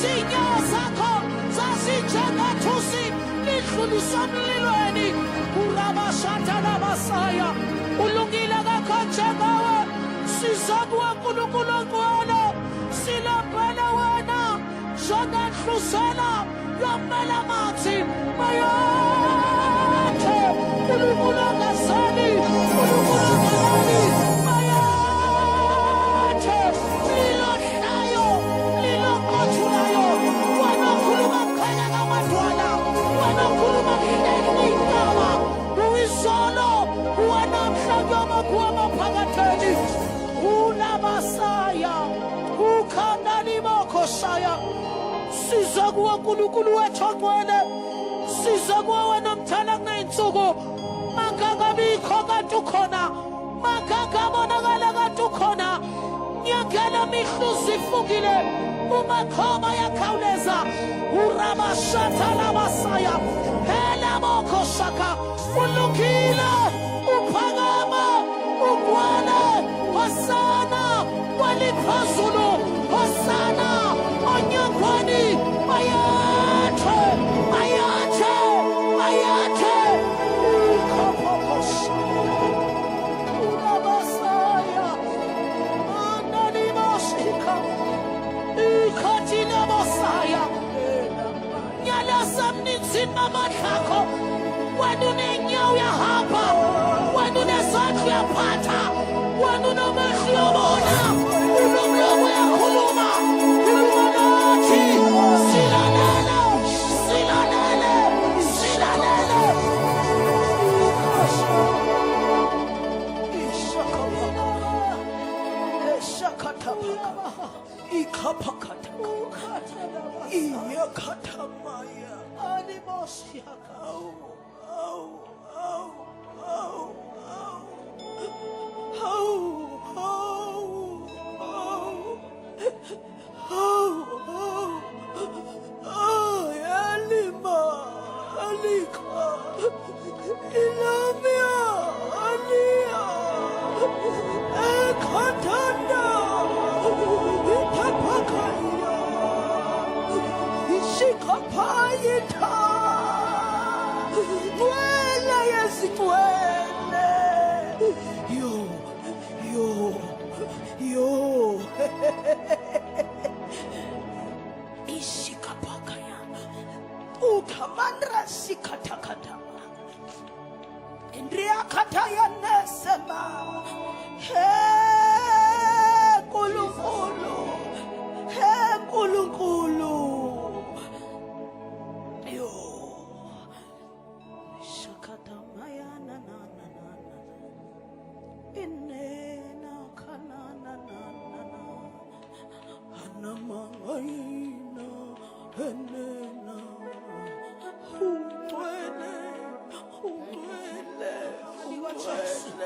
Izinyo zakho zazinjengethusi lidluliswa emlilweni. Urabashatana basaya. Ulungile kakho njengawe. Siza kuwe Nkulunkulu ongcwele. Silambele wena njengenhlusela yomela amanzi. Mayathe Nkulunkulu ongasali. Nkulunkulu ongcwele. Mayathe lilohlayo liloqothulayo. Wena okhuluma kukhanya ngamadwala. Wena okhuluma kuhleli ngey'ntaba. Uyizolo wanamhla kuyomakhuwa amaphakatheni. Ulabasaya ukhanda libokhosaya. Siza kuwe Nkulunkulu wethu ongcwele. Siza kuwe wena mthana kuney'nsuku. Makangabikho kanti ukhona. Makangabonakala kanti ukhona. Nyangela mihluzi ifungile. Umakhoma yakhawuleza. Urabashata labasaya. Hela bokhosaka. Ulungile. Uphakama. Ugcwele. Hosana. Waliphezulu. Hosana. Onyangweni. Mayathe. Mayathe. Mayathe. Ukhopokosha. Urabasaya. Ananimoshika. Ikhathile bosaya. Nyalasa mnithini amadlakho. Wena unenyawo uyahamba. Wena unesandla uyaphatha. Wena unomehlo uyabona. Unomlomo uyakhuluma. Khuluma nathi. Silalele. Silalele. Silalele. Ishakatapaka. Ikapakataka. Iyakatamaya. Animosiaka. Ishikapakaya. Ukamandra sikatakata. Indria kataya nesema. He Nkulunkulu. He Nkulunkulu. Yo. Shakatamaya na na na na na. Inena kanana na na na. Anamaina enena. Ungcwele. Ungcwele. Ungcwele.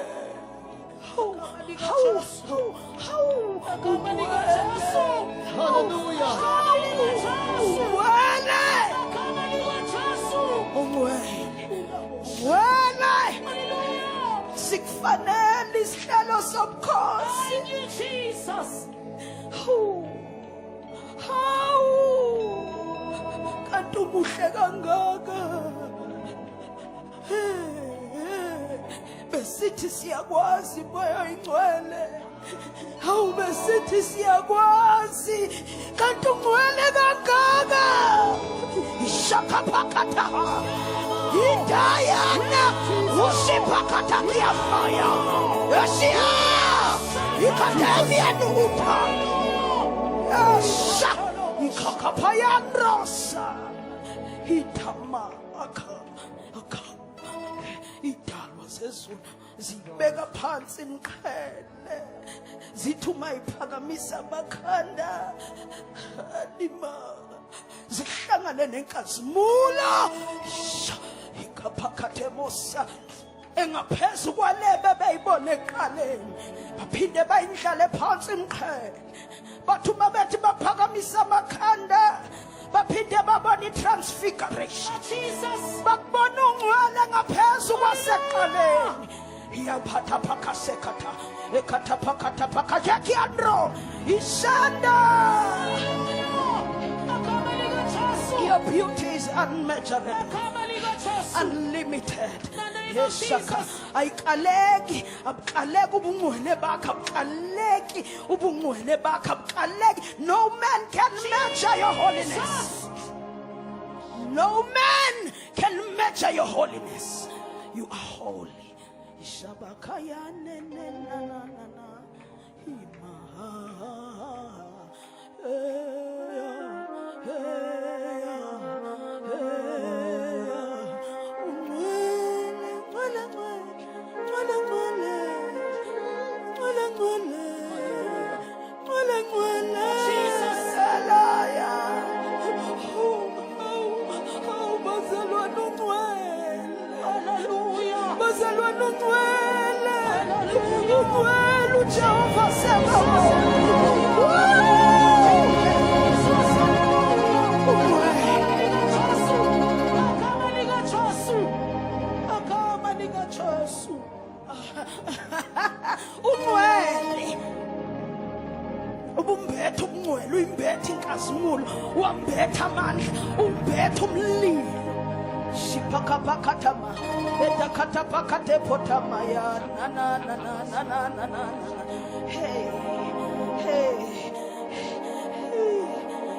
Hallelujah. Sikufanele isihlalo sobukhosi. Jesus. Kanti umuhle kangaka. Besithi siyakwazi moya ingcwele. Hawu besithi siyakwazi kanti ungcwele kangaka. Ishakapakata. Idayana ushipakata kiyafaya. Yoshia. Ikademia nuta. Yasha. Ikakapayandrosa. Itama aka. Idalwa zezulu zibeka phansi imqhele zithuma iphakamisa amakhanda adima zihlangane nenkazimulo ikaphakathe mosa engaphezu kwalebe beyibone eqaleni baphinde bayindlale phansi imqhele bathuma bethi baphakamisa amakhanda baphinde babona transfiguration Jesus bakubona ungcwele ngaphezu kwaseqaleni iyaphatha phakasekhatha ekhatha phakatha phakayakiandro isanda Your beauty is unmeasurable, unlimited. Yeshaka. Aikaleki, abkaleki ubungwele bakhe, abkaleki ubungwele bakhe, abkaleki. No man can measure your holiness. No man can measure your holiness. You are holy. Shabakaya ne ne na na na na. Jehovah ubumbethe ubungcwele uyimbethe inkazimulo wambethe amandla umbethe umlilo shipakapakatama etakatapakatepotama ya na na na na na na na na. Hey hey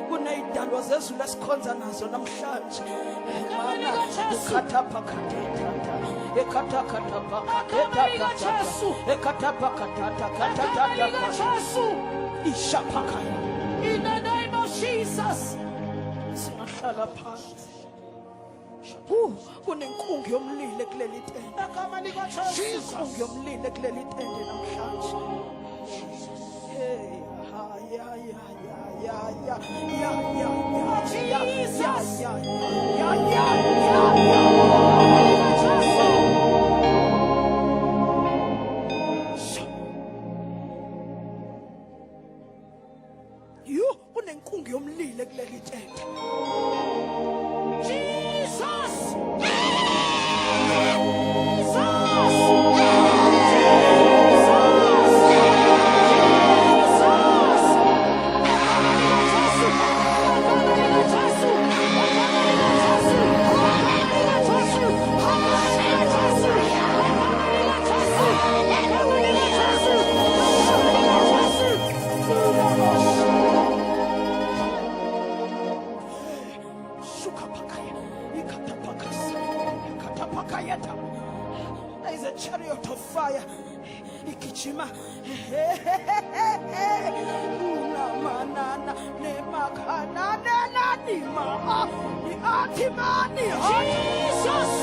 kuneyidalwa zezulu esikhonza nazo namhlanje mana ukatapakateta ekatakatapakateta ekatapakatata ishapaka in the name of Jesus. Singahlala phansi. Kunenkungu yomlilo kuleli tende. Igama lika Jesus. Kunenkungu yomlilo kuleli tende namhlanje. Hey ya Jesus. Ya. Kunenkungu yomlilo kuleli tende. There is a chariot of fire. Ikichima. Unamanana nemakana nenanima. Ni atimani. Jesus.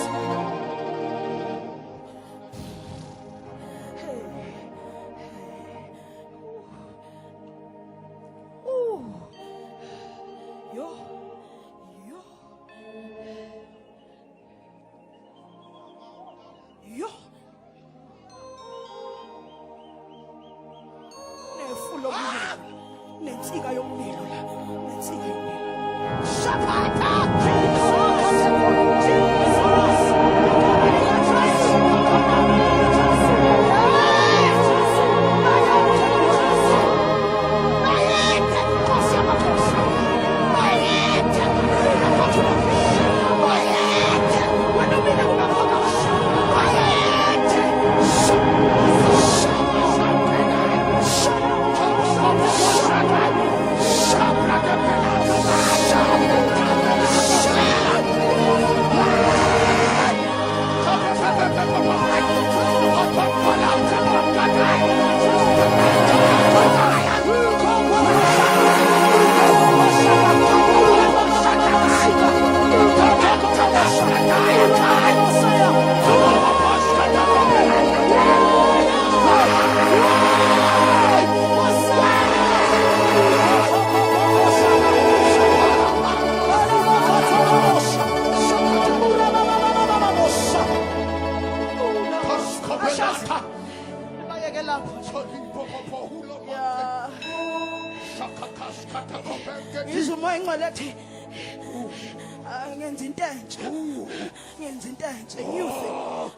Nensika yomlilo la, nensika yomlilo. Shapata!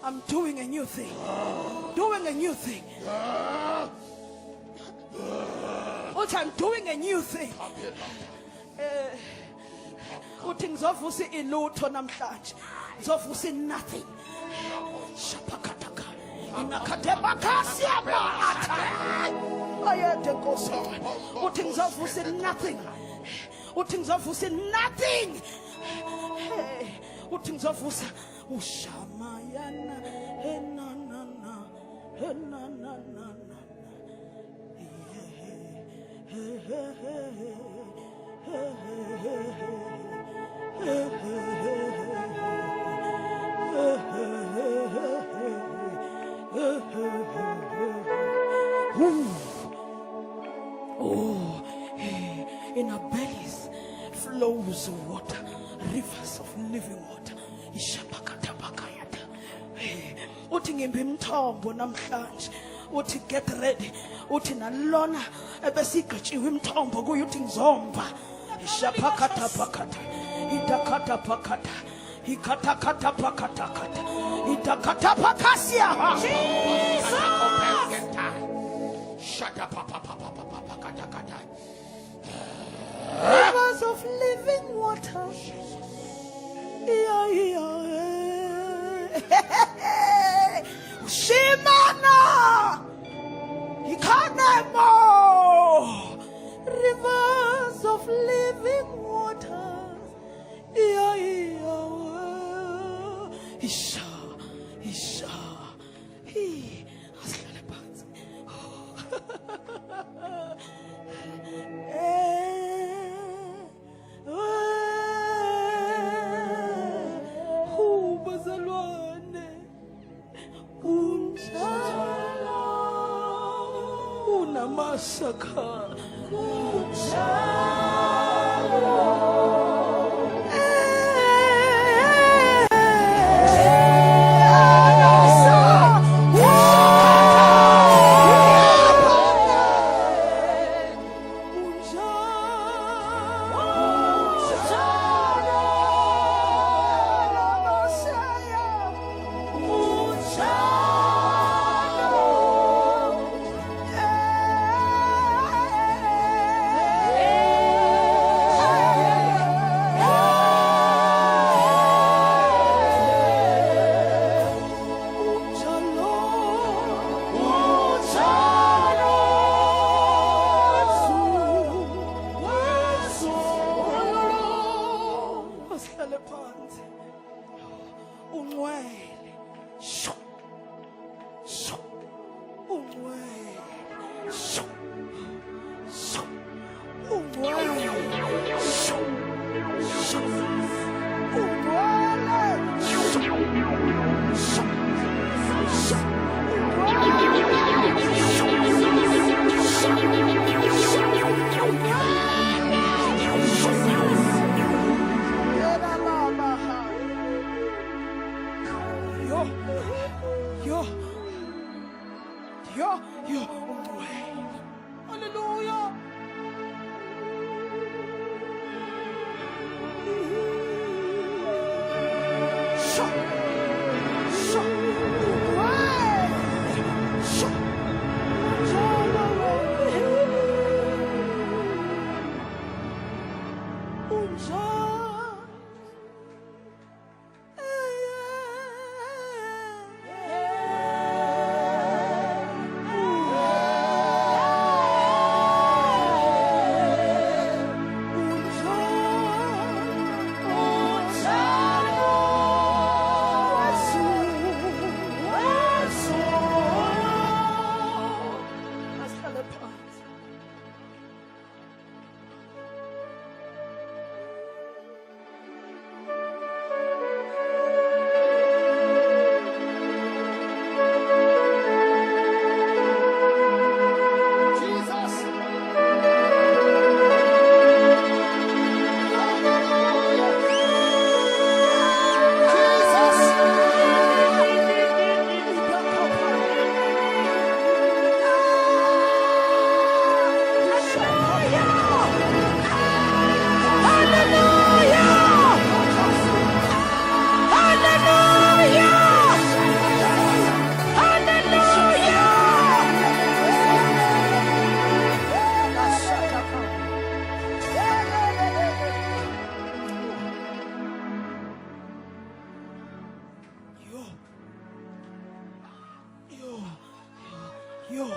I'm doing a new thing. Doing a new thing. What I'm doing a new thing. uthi ngizovusa ilutho namhlanje, ngizovusa nothing. Shapakataka inakatebakasia baata ayede koso uthi ngizovusa nothing, uthi ngizovusa nothing. Hey, uthi ngizovusa ushamayana enanana enanana oh, in our bellies flows water, rivers of living water. Ishapakatabakayata. Uthi ngimbi imthombo namhlanje, uthi get ready, uthi nalona ebesigqitshiwe imthombo kuye uthi ngizomba. Ishapakata pakata, idakata pakata, ikatakata pakata kata, idakata pakasia. Jesus! Shut up, rivers of living water. Shimana Ikanemo, rivers of living water. Isha, Isha, he Masaka Yo.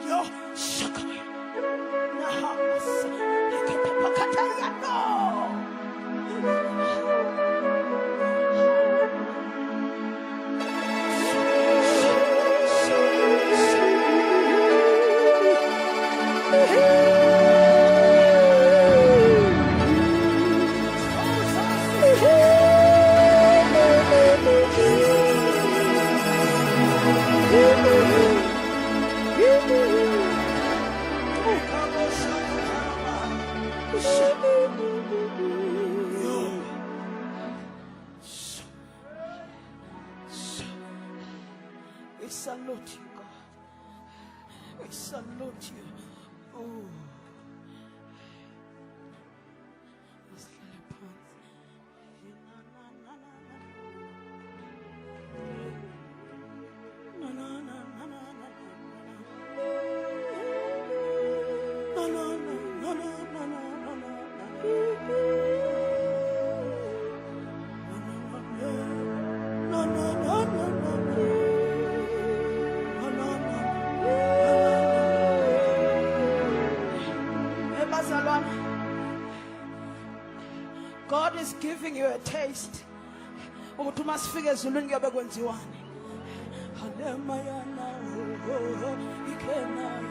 Yo, shaka. Nahas. Ekatapakataya no. We salute you, God. We salute you. Oh. Let's lay hands. God is giving you a taste. Ukuthi masifike ezulwini kuyobe kwenziwani. Halemayana ikena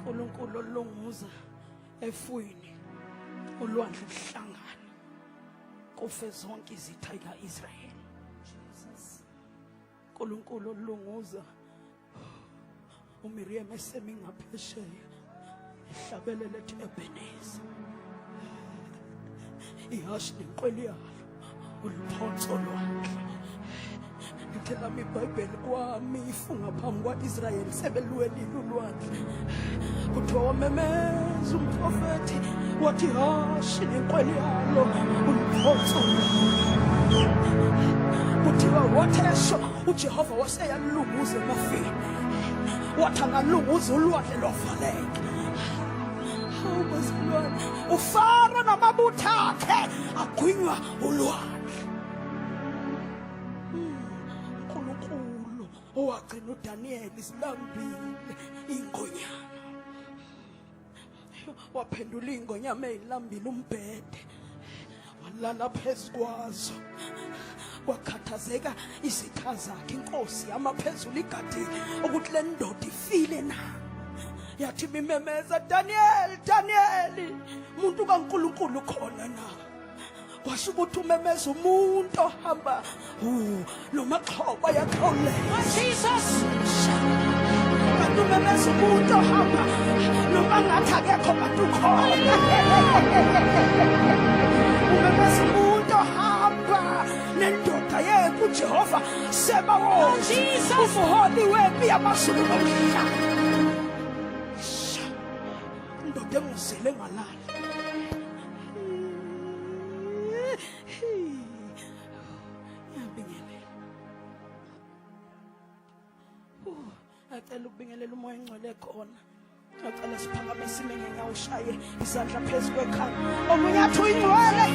uNkulunkulu olunguza efwini ulwandle luhlangana kufe zonke izitha zikaIsrayeli. uNkulunkulu olunguza uMiriam esemi ngaphesheya ihlabelele ethi Ebeneza ihashi nenqweli yalo uluphonso lwandle. Ngithela iBhayibheli kwami ifunga phambi kwaIsrayeli sebelwelile ulwandle. Kuthiwa wamemeza umprofethi wathi hashi nenqweli yalo uluphonso lwandle. Kuthiwa wathesho uJehova waseyalunguza emafini wathi angalunguza ulwandle lwavaleka. uFaro namabutho akhe agwinywa ulwandle. uNkulunkulu owagcina uDaniel isilambile ingonyama waphendula ingonyama ezilambile umbhede walala phezu kwazo. Wakhathazeka izitha zakhe inkosi yamaphezulu igadile ukuthi le ndoda ifile na. Yathi mimemeza Daniel umuntu kaNkulunkulu khona na. Washo ukuthi umemeza umuntu ohamba lo maxhoba yakhawulela. Jesus kanti umemeza umuntu ohamba noma ngathi akekho bantu khona. Umemeza umuntu ohamba nendoda yethu uJehova Sebawothi umholi wempi yamazulu nomhlaba. Ndoda engizile ngalala. Acela ukubingelela umoya engcwele khona. Acela siphakamise ngenyawo ushaye izandla phezu kwekhanda. Omunye athi uyingcwele,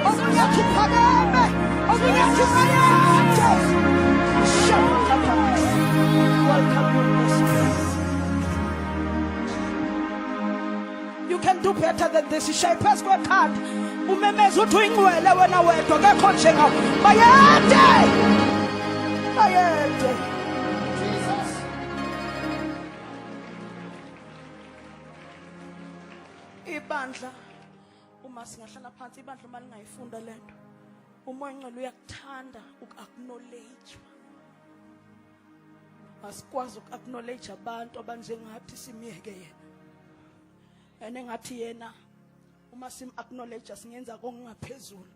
omunye athi uphakeme, omunye athi mayathe. You can do better than this. Ishaye phezu kwekhanda. Umemeza uthi uyingcwele wena wedwa ngekho njengawe. Mayathe. Ibandla uma singahlala phansi ibandla uma lingayifunda lento umoya engcwele uyakuthanda ukacknowledge. Asikwazi ukacknowledge abantu abanjengathi simiyeke yena engathi yena uma sim acknowledge singenza kongaphezulu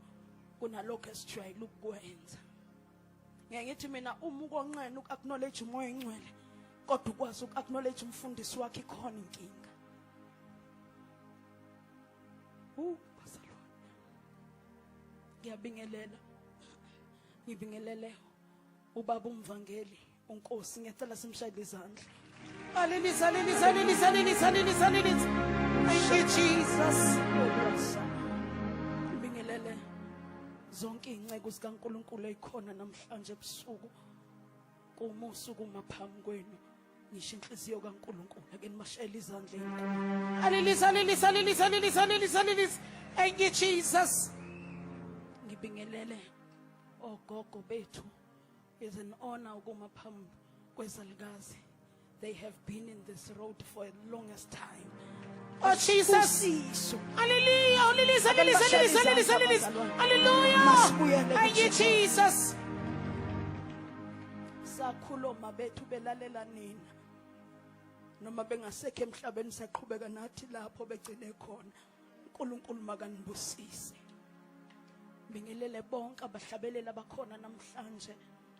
kunalokho esijwayele ukwenza. ngiyayithi mina uma ukonqena uku-acknowledge umoya engcwele kodwa ukwazi uku-acknowledge umfundisi wakhe ikhona inkinga. Bazalwane, ngibingelele ubaba umvangeli uNkosi, ngiyacela simshayele izandla. Hallelujah, hallelujah, hallelujah, hallelujah, hallelujah. Thank you, Jesus. Ngibingelele zonke iy'nceku zikaNkulunkulu ezikhona namhlanje ebusuku. Kumusa ukuma phambi kwenu ngisho inhliziyo kaNkulunkulu. Ake nimashayele izandla enkulu. Hallelujah, hallelujah, hallelujah, hallelujah, hallelujah, hallelujah. Thank you, Jesus. Ngibingelele ogogo bethu. It's an honor ukuma phambi kwezalukazi. They have been in this road for the longest time. Oh, Jesus. Hallelujah, hallelujah, hallelujah, hallelujah, hallelujah. Hallelujah. Thank you, Jesus. Sakhuluma bethu belalela nina. Noma bengasekho emhlabeni saqhubeka nathi lapho begcine khona. uNkulunkulu makanibusise. Bingelele bonke abahlabeleli abakhona namhlanje.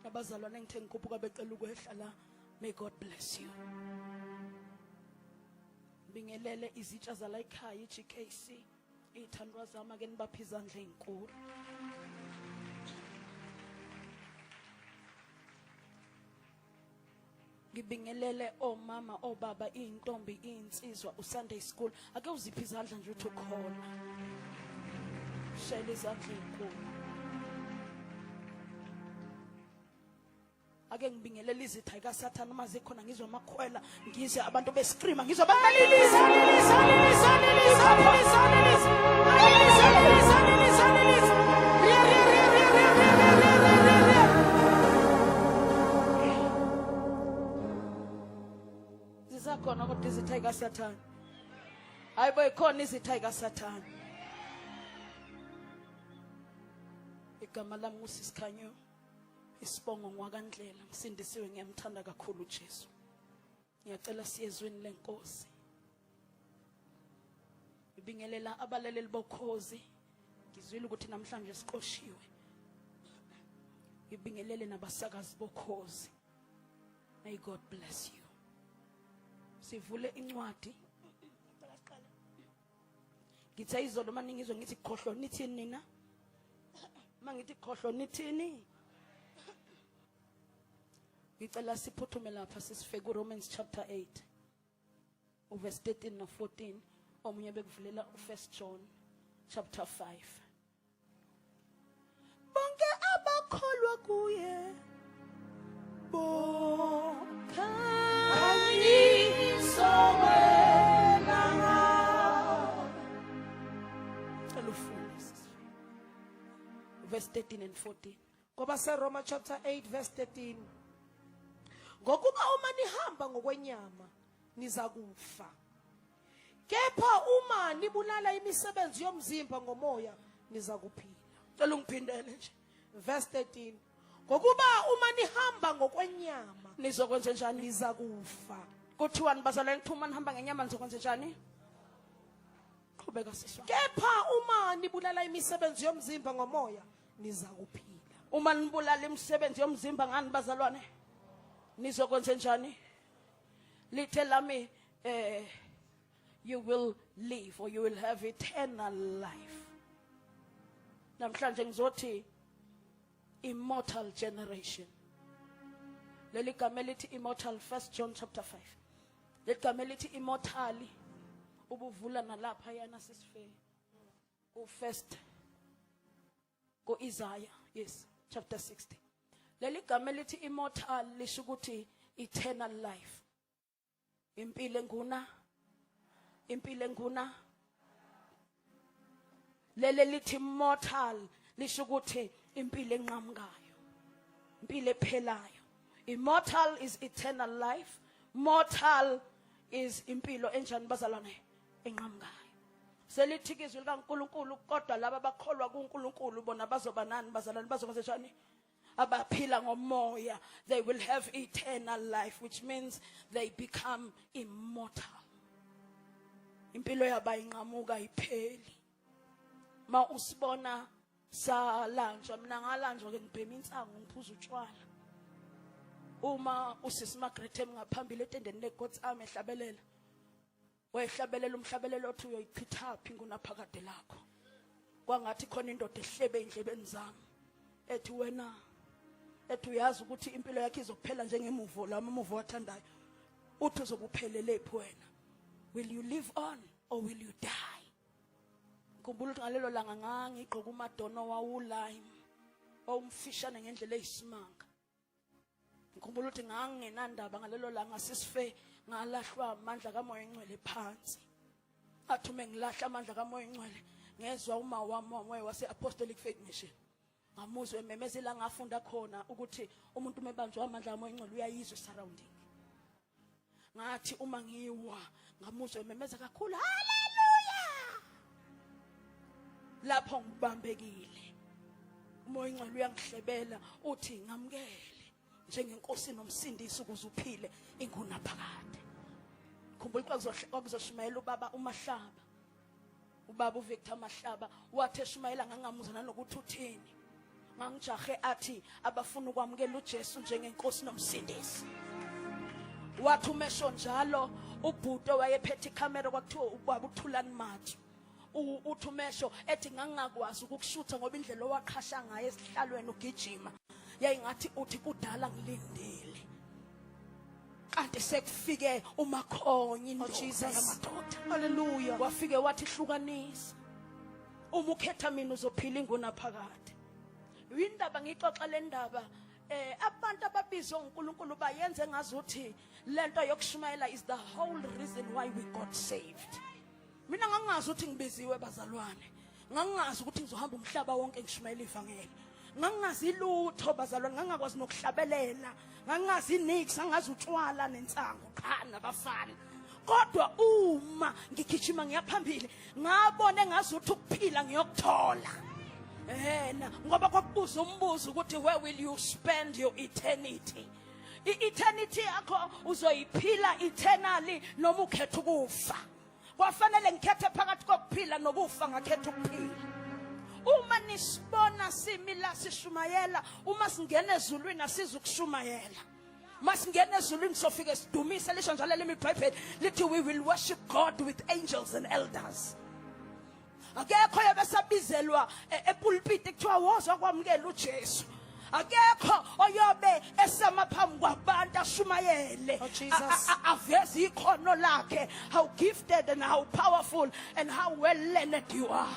Abazalwane engithe ngikhuphuka becela ukwehla la. May God bless you. Bingelele izitsha zala ekhaya iGKC. Ithandwa zami ake nibaphe izandla ezinkulu. Ngibingelele omama, obaba, intombi, insizwa, uSunday school. Ake uziphi izandla nje uthi ukhona. Shayela izandla ezinkulu. Ake ngibingelele izitha kaSathane uma zikhona ngizwe amakhwela, ngizwe abantu bescreama, ngizwe abantu balilisa. Zisakhona kodwa izitha kaSathane. Hayibo ikhona izitha kaSathane. Igama lami nguSisikhanyo. Isibongo ngwakandlela, msindisiwe, ngiyamthanda kakhulu uJesu. Ngiyacela siyezweni lenkosi. Ngibingelela abalaleli bokhozi. Ngizwile ukuthi namhlanje siqoshiwe. Ngibingelele nabasakazi bokhozi. May God bless you. Sivule incwadi. Ngithe izolo maningizwe ngithi khohlo nithini nina? Mangithi khohlo nithini? Ngicela siphuthume lapha sisifike kuRomans chapter 8 verse 13 no 14, omunye bekuvulela uFirst John chapter 5. Bonke abakholwa kuye verse 13 and 14. Ngoba seRoma chapter 8 verse 13. Ngokuba uma nihamba ngokwenyama nizakufa. Kepha uma nibulala imisebenzi yomzimba ngomoya nizakuphila. Cela ungiphindele nje. Verse 13. Ngokuba uma nihamba ngokwenyama nizokwenza njani? Nizakufa. Kuthiwa nibazalwane kuthi uma nihamba ngenyama nizokwenza njani? Qhubeka siswa. Kepha uma nibulala imisebenzi yomzimba ngomoya nizakuphila. Uma nibulala imisebenzi yomzimba ngani bazalwane? Nizokwenza njani? Lithe lami you will live, or you will have eternal life. Namhlanje ngizothi immortal generation. Leli gama lithi immortal, 1 John chapter 5. Leli gama lithi immortal ubuvula nalapha yana sisife. First go Isaiah, yes, chapter 60. Leli gama lithi immortal lisho ukuthi eternal life. Impilo enguna. Leli lithi immortal lisho ukuthi impilo enqamukayo, impilo ephelayo. Immortal is eternal life. Mortal is impilo enjani bazalwane? Enqamukayo. Selithi izwi likaNkulunkulu kodwa laba bakholwa kuNkulunkulu bona bazoba nani bazalwane? Bazokwenza njani? Abaphila ngomoya. They will have eternal life, which means they become immortal. Impilo yabo ayinqamuka ipheli. Ma usibona salanjwa mina ngalanjwa ke ngibhema insango ngiphuza utshwala uma usisi Margaret ngaphambili etendeni leGod's Army ehlabelela wayehlabelela umhlabelelo othi uyoyichitha phi ngunaphakade lakho kwangathi khona indoda ehlebe endlebeni zami ethi wena ethi uyazi ukuthi impilo yakhe izokuphela njengemuvo lami umuvo wathandayo uthi uzokuphelele phi wena will you live on or will you die ngikhumbula ukuthi ngalelo langa ngangigqoka umadono wawulime owumfishane ngendlela eyisimanga ngikhumbula ukuthi ngangingenandaba ngalelo langa sisife ngalahlwa amandla kaMoya Engcwele phansi athume ngilahla amandla kaMoya Engcwele ngezwe uma wamoya wase Apostolic Faith Mission ngamuzwe ememezela ngafunda khona ukuthi umuntu mebanjwa amandla kaMoya Engcwele uyayizwa surrounding ngathi uma ngiwa ngamuzwe ememeza kakhulu haleluya lapho ngibambekile uMoya Engcwele uyangihlebela uthi ngamukele njengenkosi nomsindisi ukuze uphile ingunaphakade khumbula kwakuzoshumayela ubaba uMahlaba ubaba uVictor Mahlaba wathi eshumayela ngangamuzana nokuthi uthini ngangijahe athi abafuna ukwamukela uJesu njengenkosi nomsindisi wathi umesho njalo ubhuto wayephethe ikamera kwakuthiwa ubaba uThulani Mathu uthumesho ethi ngangakwazi ukukushutha ngoba indlela owaqhasha ngayo esihlalweni ugijima yayingathi uthi kudala ngilindele kanti sekufike umakhonye indoda yamadoda Hallelujah. wafike wathi hlukanisa uma ukhetha mina uzophila ingunaphakade indaba ngixoxa le ndaba abantu ababizwe uNkulunkulu bayenze ngazuthi lento yokushumayela is the whole reason why we got saved mina ngangazi ukuthi ngibiziwe bazalwane ngangazi ukuthi ngizohamba umhlaba wonke ngishumayela ivangeli ngangazi lutho bazalwane ngangakwazi nokuhlabelela ngangazi nix ngangazi utshwala nensango qha nabafana kodwa uma ngigijima ngiyaphambili ngabone ngazuthi ukuphila ngiyokuthola ngoba kwakubuza umbuzo ukuthi where will you spend your eternity eternity yakho uzoyiphila eternally noma ukhetha ukufa kwafanele ngikhethe phakathi kokuphila nokufa ngakhetha ukuphila uma nisibona simila sishumayela uma singena ezulwini asizukushumayela masingena ezulwini sofike sidumise lisho njalo lemiBhayibheli lithi we will worship God with angels and elders akekho yabesabizelwa epulpit ekuthiwa wozwa kwamukela uJesu akekho oyobe esema phambi kwabantu ashumayele aveze ikhono lakhe how gifted and how powerful and how well learned you are.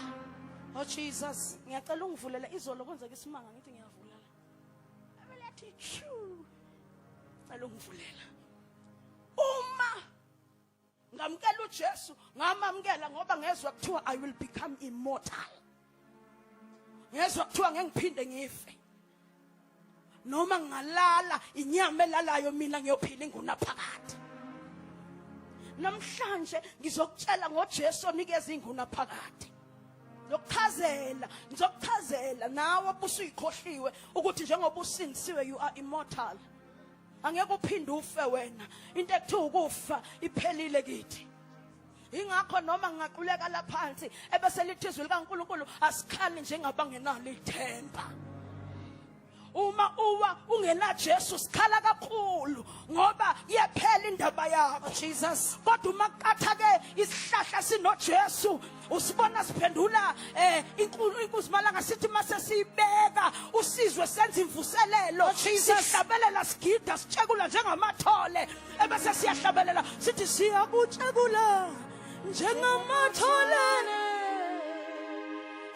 Oh Jesus, ngiyacela ungivulele izolo kwenzeka isimanga ngithi ngiyavulela abelethi true cela ungivulela uma ngamukela uJesu ngamamukela ngoba ngezwe kuthiwa I will become immortal ngezwe kuthiwa ngiphinde ngife noma ngalala inyama elalayo mina ngiyophila ingunaphakade namhlanje ngizokutshela ngoJesu onikeza ingunaphakade ngizokuchazela nawe busuyikhohliwe ukuthi njengoba usindisiwe you are immortal angeke uphinde ufe wena into ekuthiwa ukufa iphelile kithi ingakho noma ngaquleka laphansi ebese lithizwe likaNkulunkulu asikhali njengabangenalo ithemba uma uwa ungena Jesu sikhala kakhulu ngoba iyaphela indaba yakho Jesus. kodwa uma qatha ke isihlahla sino Jesu usibona siphendula inkuzimalanga sithi mase sibeka usizwe senza imvuselelo sihlabelela sigida sitshekula njengamathole ebese siyahlabelela sithi siyakutshekula njengamathole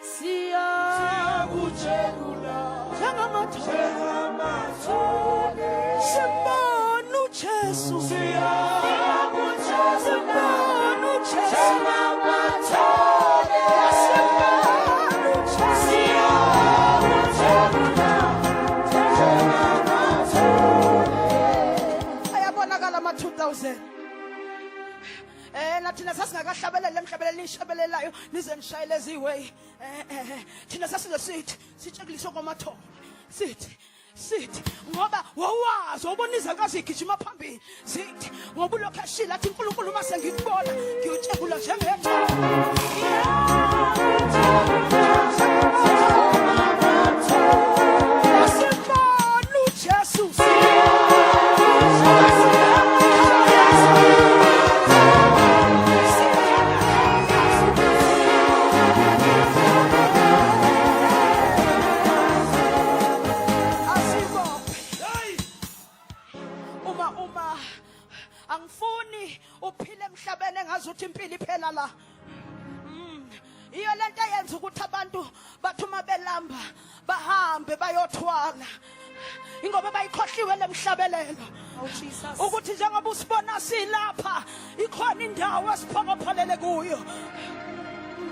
siyakutshekula njengamathole sibona uJesu siyakutshekula njengamathole ayabonakala ama-2000 nathina sasingakahlabeleli emhlabeleli nishabelelayo nize nishayele eziway thina sasingesithi sitshekiliswe kwamathole sithi ngoba wawazi ubona izenkazi igijima phambili sithi ngoba ulokhu eshila athi uNkulunkulu mase ngikubona ngiyotshekula njengethu uphile emhlabeni engazuthi impilo iphela la. Iyo lento eyenza ukuthi abantu bathuma belamba bahambe bayothwala. Ingoba bayikhohliwe lemhlabelelo. Oh Jesus. Ukuthi njengoba usibona silapha ikhona indawo esiphokophelele kuyo.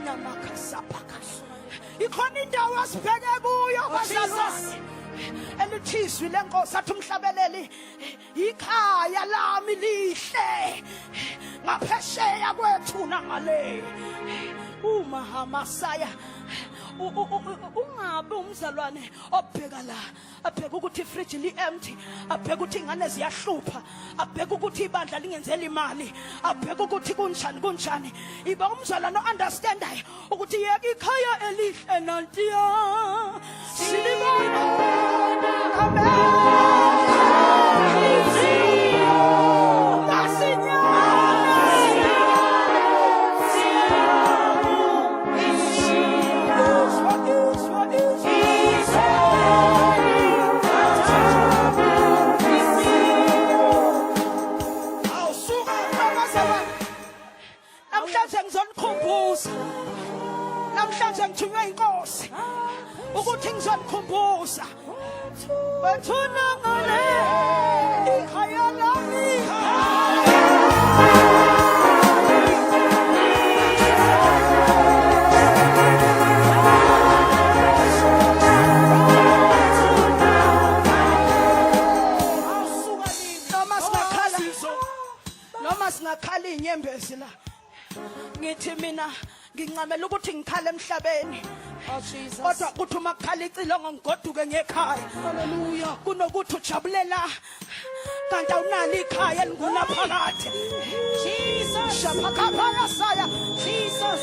Namakasapakaso. Ikhona indawo esibheke kuyo bazalwane. Elithizwi lenkosi athi umhlabeleli ikhaya lami lihle ngaphesheya kwethu nangale. Uma hamasaya ungabe umzalwane obheka la abheka ukuthi ifridge li empty, abheka ukuthi ingane ziyahlupha, abheka ukuthi ibandla lingenzela imali, abheka ukuthi kunjani. Iba umzalwane understandayo ukuthi yeke ikhaya elihle nantiya silibona. Namhlanje ngithunywe inkosi ukuthi ngizonikhumbuza bathuna ngale ikhaya lami. Noma singakhala inyembezi la, ngithi mina ngincamela ukuthi ngikhale emhlabeni. Oh Jesus. Kodwa kuthi uma kukhala icilongo ngigoduke ngekhaya. Hallelujah. Kunokuthi ujabulela kanti awunalo ikhaya elingulaphakade. Jesus. Shaphakaphaka saya. Jesus.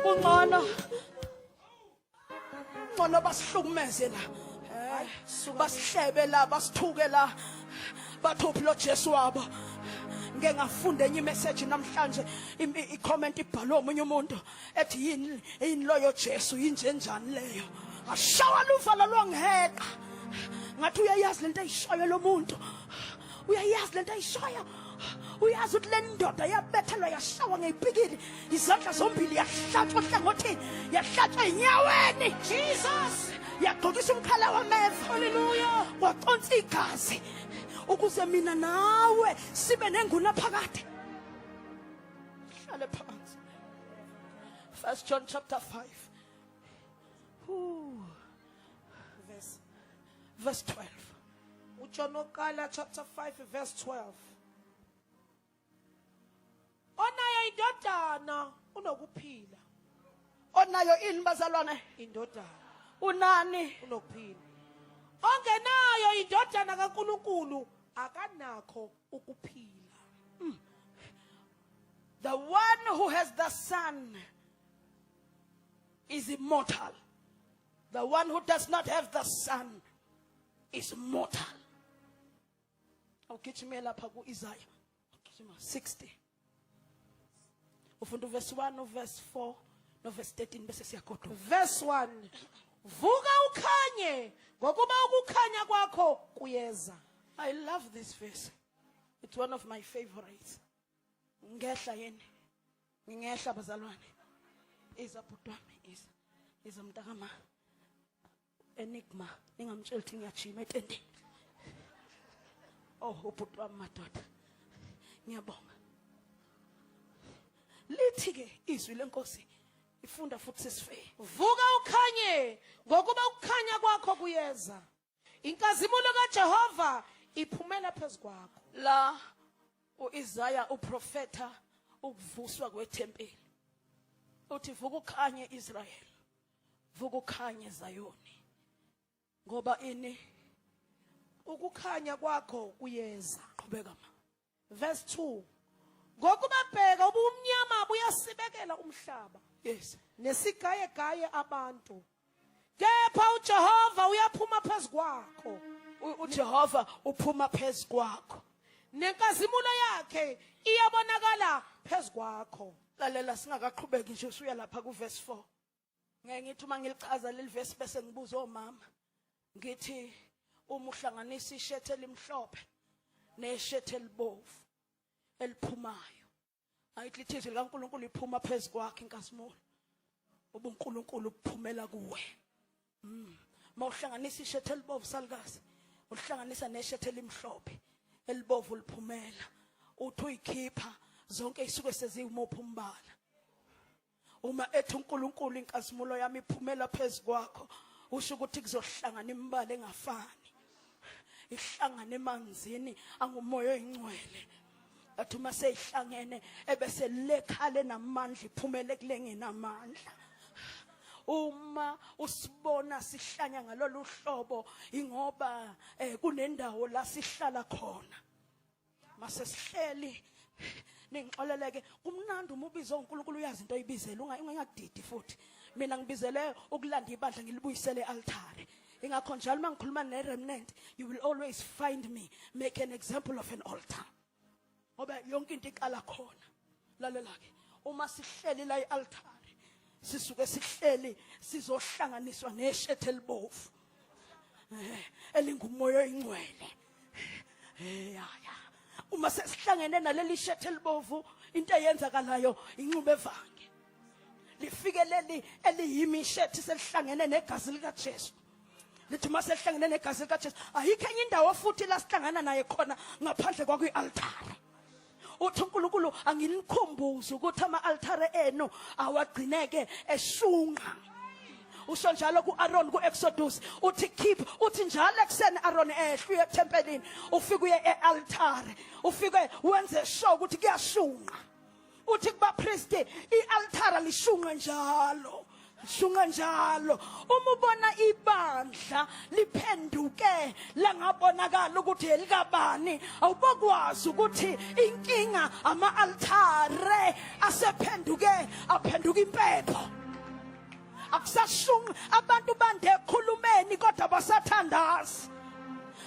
Ungcono basihlukumeze la. Basihlebe la, basithuke la. Bathuphe lo Jesu wabo. Ngeke ngafunde enye message namhlanje i-comment ibhalwe omunye umuntu ethi yini loyo Jesu injenjani leyo. Ngashawa luvalo lwangiheqa. Ngathi uyayazi lento ayishoyo lo muntu. Uyayazi lento ayishoyo. Uyazi ukuthi le ndoda yabethelwa yashawa ngeyipikili. Izandla zombili yahlatshwa hlangothini. Yahlatshwa enyaweni. Jesus. Yagqokisa umkhala wameva. Hallelujah. Waqonsa igazi. Ukuze mina nawe sibe nenguna phakade. Hlale phansi. 1 John chapter 5. Verse 12. John Okala chapter 5 verse 12. Onayo indodana unokuphila. Onayo ini bazalwane? Indodana Unani? unokuphila. Ongenayo indodana kaNkulunkulu akanakho ukuphila. The one who has the Son is immortal. The one who does not have the Son is mortal. Awugijime lapha ku-Isaiah 60. Ufunda verse 1, verse 4, verse 13 bese siyagoduka. Verse 1. Vuka ukhanye ngokuba ukukhanya kwakho kuyeza. I love this verse. It's one of my favorites. Ngehla yini? Ngehla bazalwane. Iza bhutwami iza mntakama. Enigma ningamtshela ukuthi ngiyajima etendeni. Oh ubhutwami madoda. Ngiyabonga. Lithi ke izwi lenkosi ifunda futhi sesife. Vuka ukhanye ngokuba ukukhanya kwakho kuyeza. Inkazimulo kaJehova iphumela phezukwakho. La uIsaiah uprofeta ukuvuswa kwethempeli. Uthi vuka ukhanye Israel. Vuka ukhanye Zayoni. Ngoba ini ukukhanya kwakho kuyeza. Qhubeka ma. Verse 2. Ngokuba bheka ubumnyama buyasibekela umhlaba. Yes. Nesigayegaye abantu. Kepha uJehova uyaphuma phezukwakho. uJehova uphuma phezu kwakho. Nenkazimulo yakhe iyabonakala phezukwakho. Lalela singakaqhubeki nje usuya lapha ku verse 4. Ngeke ngithi uma ngilichaza leli verse bese ngibuza omama. Ngithi uma uhlanganisa ishethe elimhlophe neshethe elibovu eliphumayo ayithi ithizwe likaNkulunkulu liphuma phezu kwakhe inkazimulo ubuNkulunkulu buphumela kuwe mawuhlanganisa ishethe elibovu salukazi uhlanganisa neshethe elimhlophe elibovu liphumela uthi uyikhipha zonke isuke seziyimuphi umbala uma ethi uNkulunkulu inkazimulo yami iphumela phezu kwakho usho ukuthi kuzohlangana imbala engafani ihlangane emanzini angumoya oyingcwele athi uma seyihlangene ebese lekhale namandla iphumele kulengenamandla uma usibona sihlanya ngalolu hlobo ingoba kunendawo la sihlala khona mase sihleli ningixoleleke kumnandi uma ubiza uNkulunkulu uyazi into oyibizela ungakudidi futhi mina ngibizele ukulanda ibandla ngilibuyisele altare ingakho njalo mangikhuluma neremnant you will always find me make an example of an altar ngoba yonke into iqala khona lalela ke uma sihleli la ialtare sisuke sihleli sizohlanganiswa neshethe elibovu elingumoya oyingcwele ya uma sesihlangene naleli shethe elibovu into eyenzakalayo incubo evange lifike leli eliyimishethi selihlangene negazi likaJesu lithi mase sihlangene negazi likaJesu ayikho enye indawo futhi la sihlangana naye khona ngaphandle kwakwi-altare uthi uNkulunkulu anginikhumbuze ukuthi ama-altare enu awagcineke eshunqa usho njalo ku-Aaron ku-Exodus uthi keep uthi njalo ekuseni Aaron ehluye ethempelini ufike uye e-altare ufike wenze sure ukuthi kuyashunqa uthi kubapriest i-altare lishunqe njalo shunga njalo uma ubona ibandla liphenduke langabonakala ukuthi elikabani awubokwazi ukuthi inkinga ama-altare asephenduke aphenduka impepho akusashunga abantu bande ekhulumeni kodwa basathandazi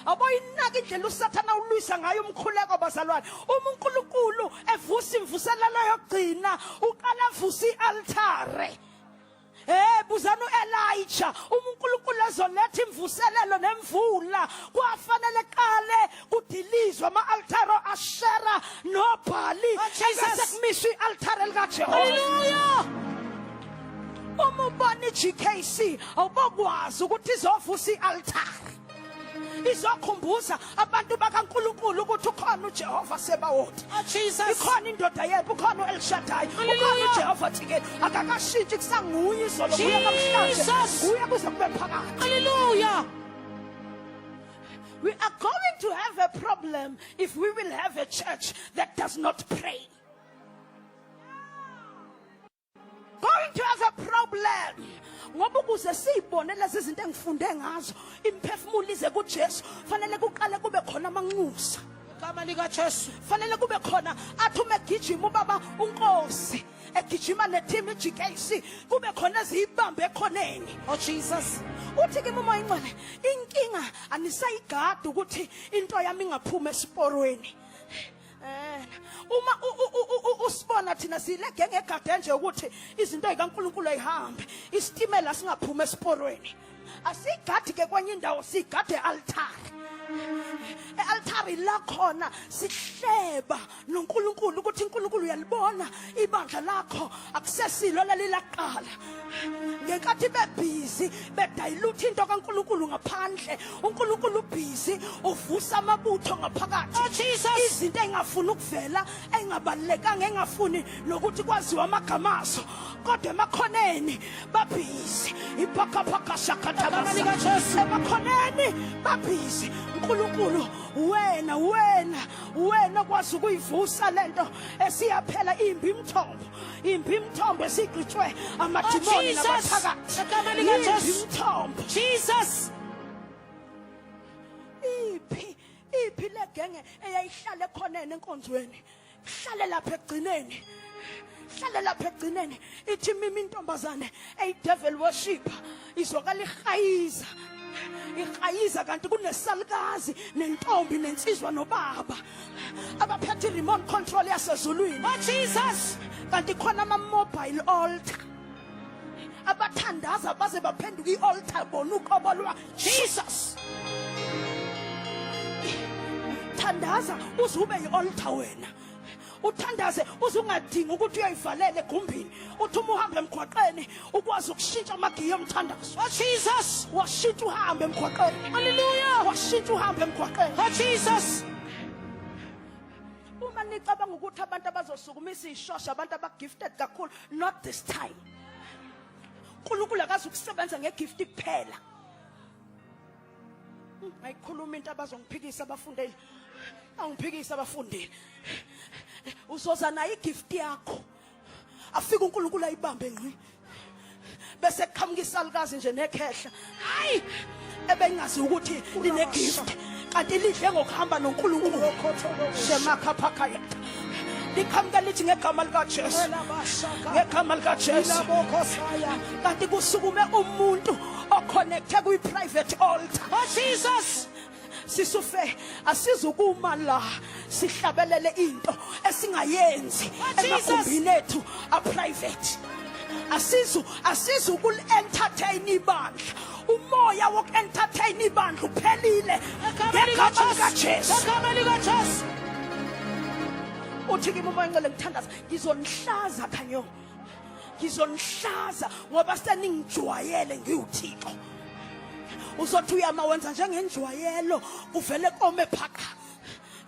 aboyinaka indlela usathana ulwisa ngayo umkhuleko bazalwane uma uNkulunkulu evusa imvuselelo yokugcina uqala vusa i-altare buzana uElijah uNkulunkulu ezoletha imvuselelo nemvula kwafanele qale kudilizwe ama-altare ashera noBhali bese kumiswa i-altare likaJehova haleluya uma ubona iGKC awubokwazi ukuthi izovusa i-altare izokhumbuza abantu bakaNkulunkulu ukuthi ukhona uJehova Sebawothi ikhona indoda yethu ukhona uElshadai ukhona uJehova Thikeni akakashintshi kusanguye izolo kuya namhlanje kuya kuze kube phakade haleluya. We are going to have a problem if we will have a church that does not pray. Going to have a problem ngoba ukuze siyibone lezi zinto engifunde ngazo imphefumulo ize kuJesu fanele kuqale kube khona amanxusa igama lika Jesu fanele kube khona athi uma egijima ubaba uNkosi egijima neteam iGKC kube khona ezibambe ekhoneni Jesus uthi ke mama ingcwele inkinga anisayigada ukuthi into yami ingaphuma esiporweni uma usibona thina silege ngegade nje ukuthi izinto zikaNkulunkulu ayihambe isitimela singaphuma esiporweni asigadi ke kwenye indawo sigade altare e-altare la khona sihleba noNkulunkulu ukuthi uNkulunkulu uyalibona ibandla lakho akusesilo lelilaqala ngenkathi bebhizi bedayilutha into kaNkulunkulu ngaphandle uNkulunkulu ubhizi uvusa amabutho ngaphakathi izinto engafuni ukuvela engabalekanga engafuni nokuthi kwaziwa amagama azo kodwa emakhoneni babhizi iphakaphaka shakathabasa emakhoneni babhizi uNkulunkulu wena kwazi ukuyivusa lento esiyaphela imbi imthombo esigqitshwe amadimoni nabathakathi igama lika Jesu Jesus iphi legenge eyayihlala ekhoneni enkonzweni hlale lapha egcineni ithi mimi intombazane devil worship izokala ihayiza kanti kunesalukazi nentombi nensizwa nobaba abaphethe remote control yasezulwini Jesus kanti khona ama-mobile altar abathandaza baze baphenduka i-altar bona uqobo lwa Jesus thandaza uze ube yi-altar wena uthandaze uzungadingi ukuthi uyayivalela egumbini uthi uma uhamba emgwaqeni ukwazi ukushintsha amagiya omthandazo. Oh Jesus. Washintsha uhambe emgwaqeni. Hallelujah. Washintsha uhambe emgwaqeni. Oh Jesus. Uma nicabanga ukuthi abantu abazosukumisa ishosha abantu abagifted kakhulu, not this time. uNkulunkulu akazukusebenza ngegift kuphela. Ayikhuluma into abazongiphikisa abafundeli. Angiphikisa abafundeli. Uzoza nayo igift yakho. Afika uNkulunkulu ayibambe ngqi. Bese kuqhamukisa alikazi nje nekhehla. Hayi ebengazi ukuthi line gift. Kanti lidle ngokuhamba noNkulunkulu. Shemakhaphakhaya. Liqhamuka lithi ngegama lika Jesu. Ngegama lika Jesu. Kanti kusukume umuntu oconnected kwi private altar. Oh Jesus. Sisufe asizukuma la sihlabelele into esingayenzi emagumbini ethu a private. Asizu kul entertain ibandla. Umoya wok entertain ibandla uphelile. Ngegama lika Jesu. Ngegama lika Jesu. Uthi kimi umoya ngcwele ngithandaza ngizonihlaza khanyo. Ngizonihlaza ngoba seningijwayele ngiuthixo. Uzothi uyama wenza njengenjwayelo uvele kome phaka.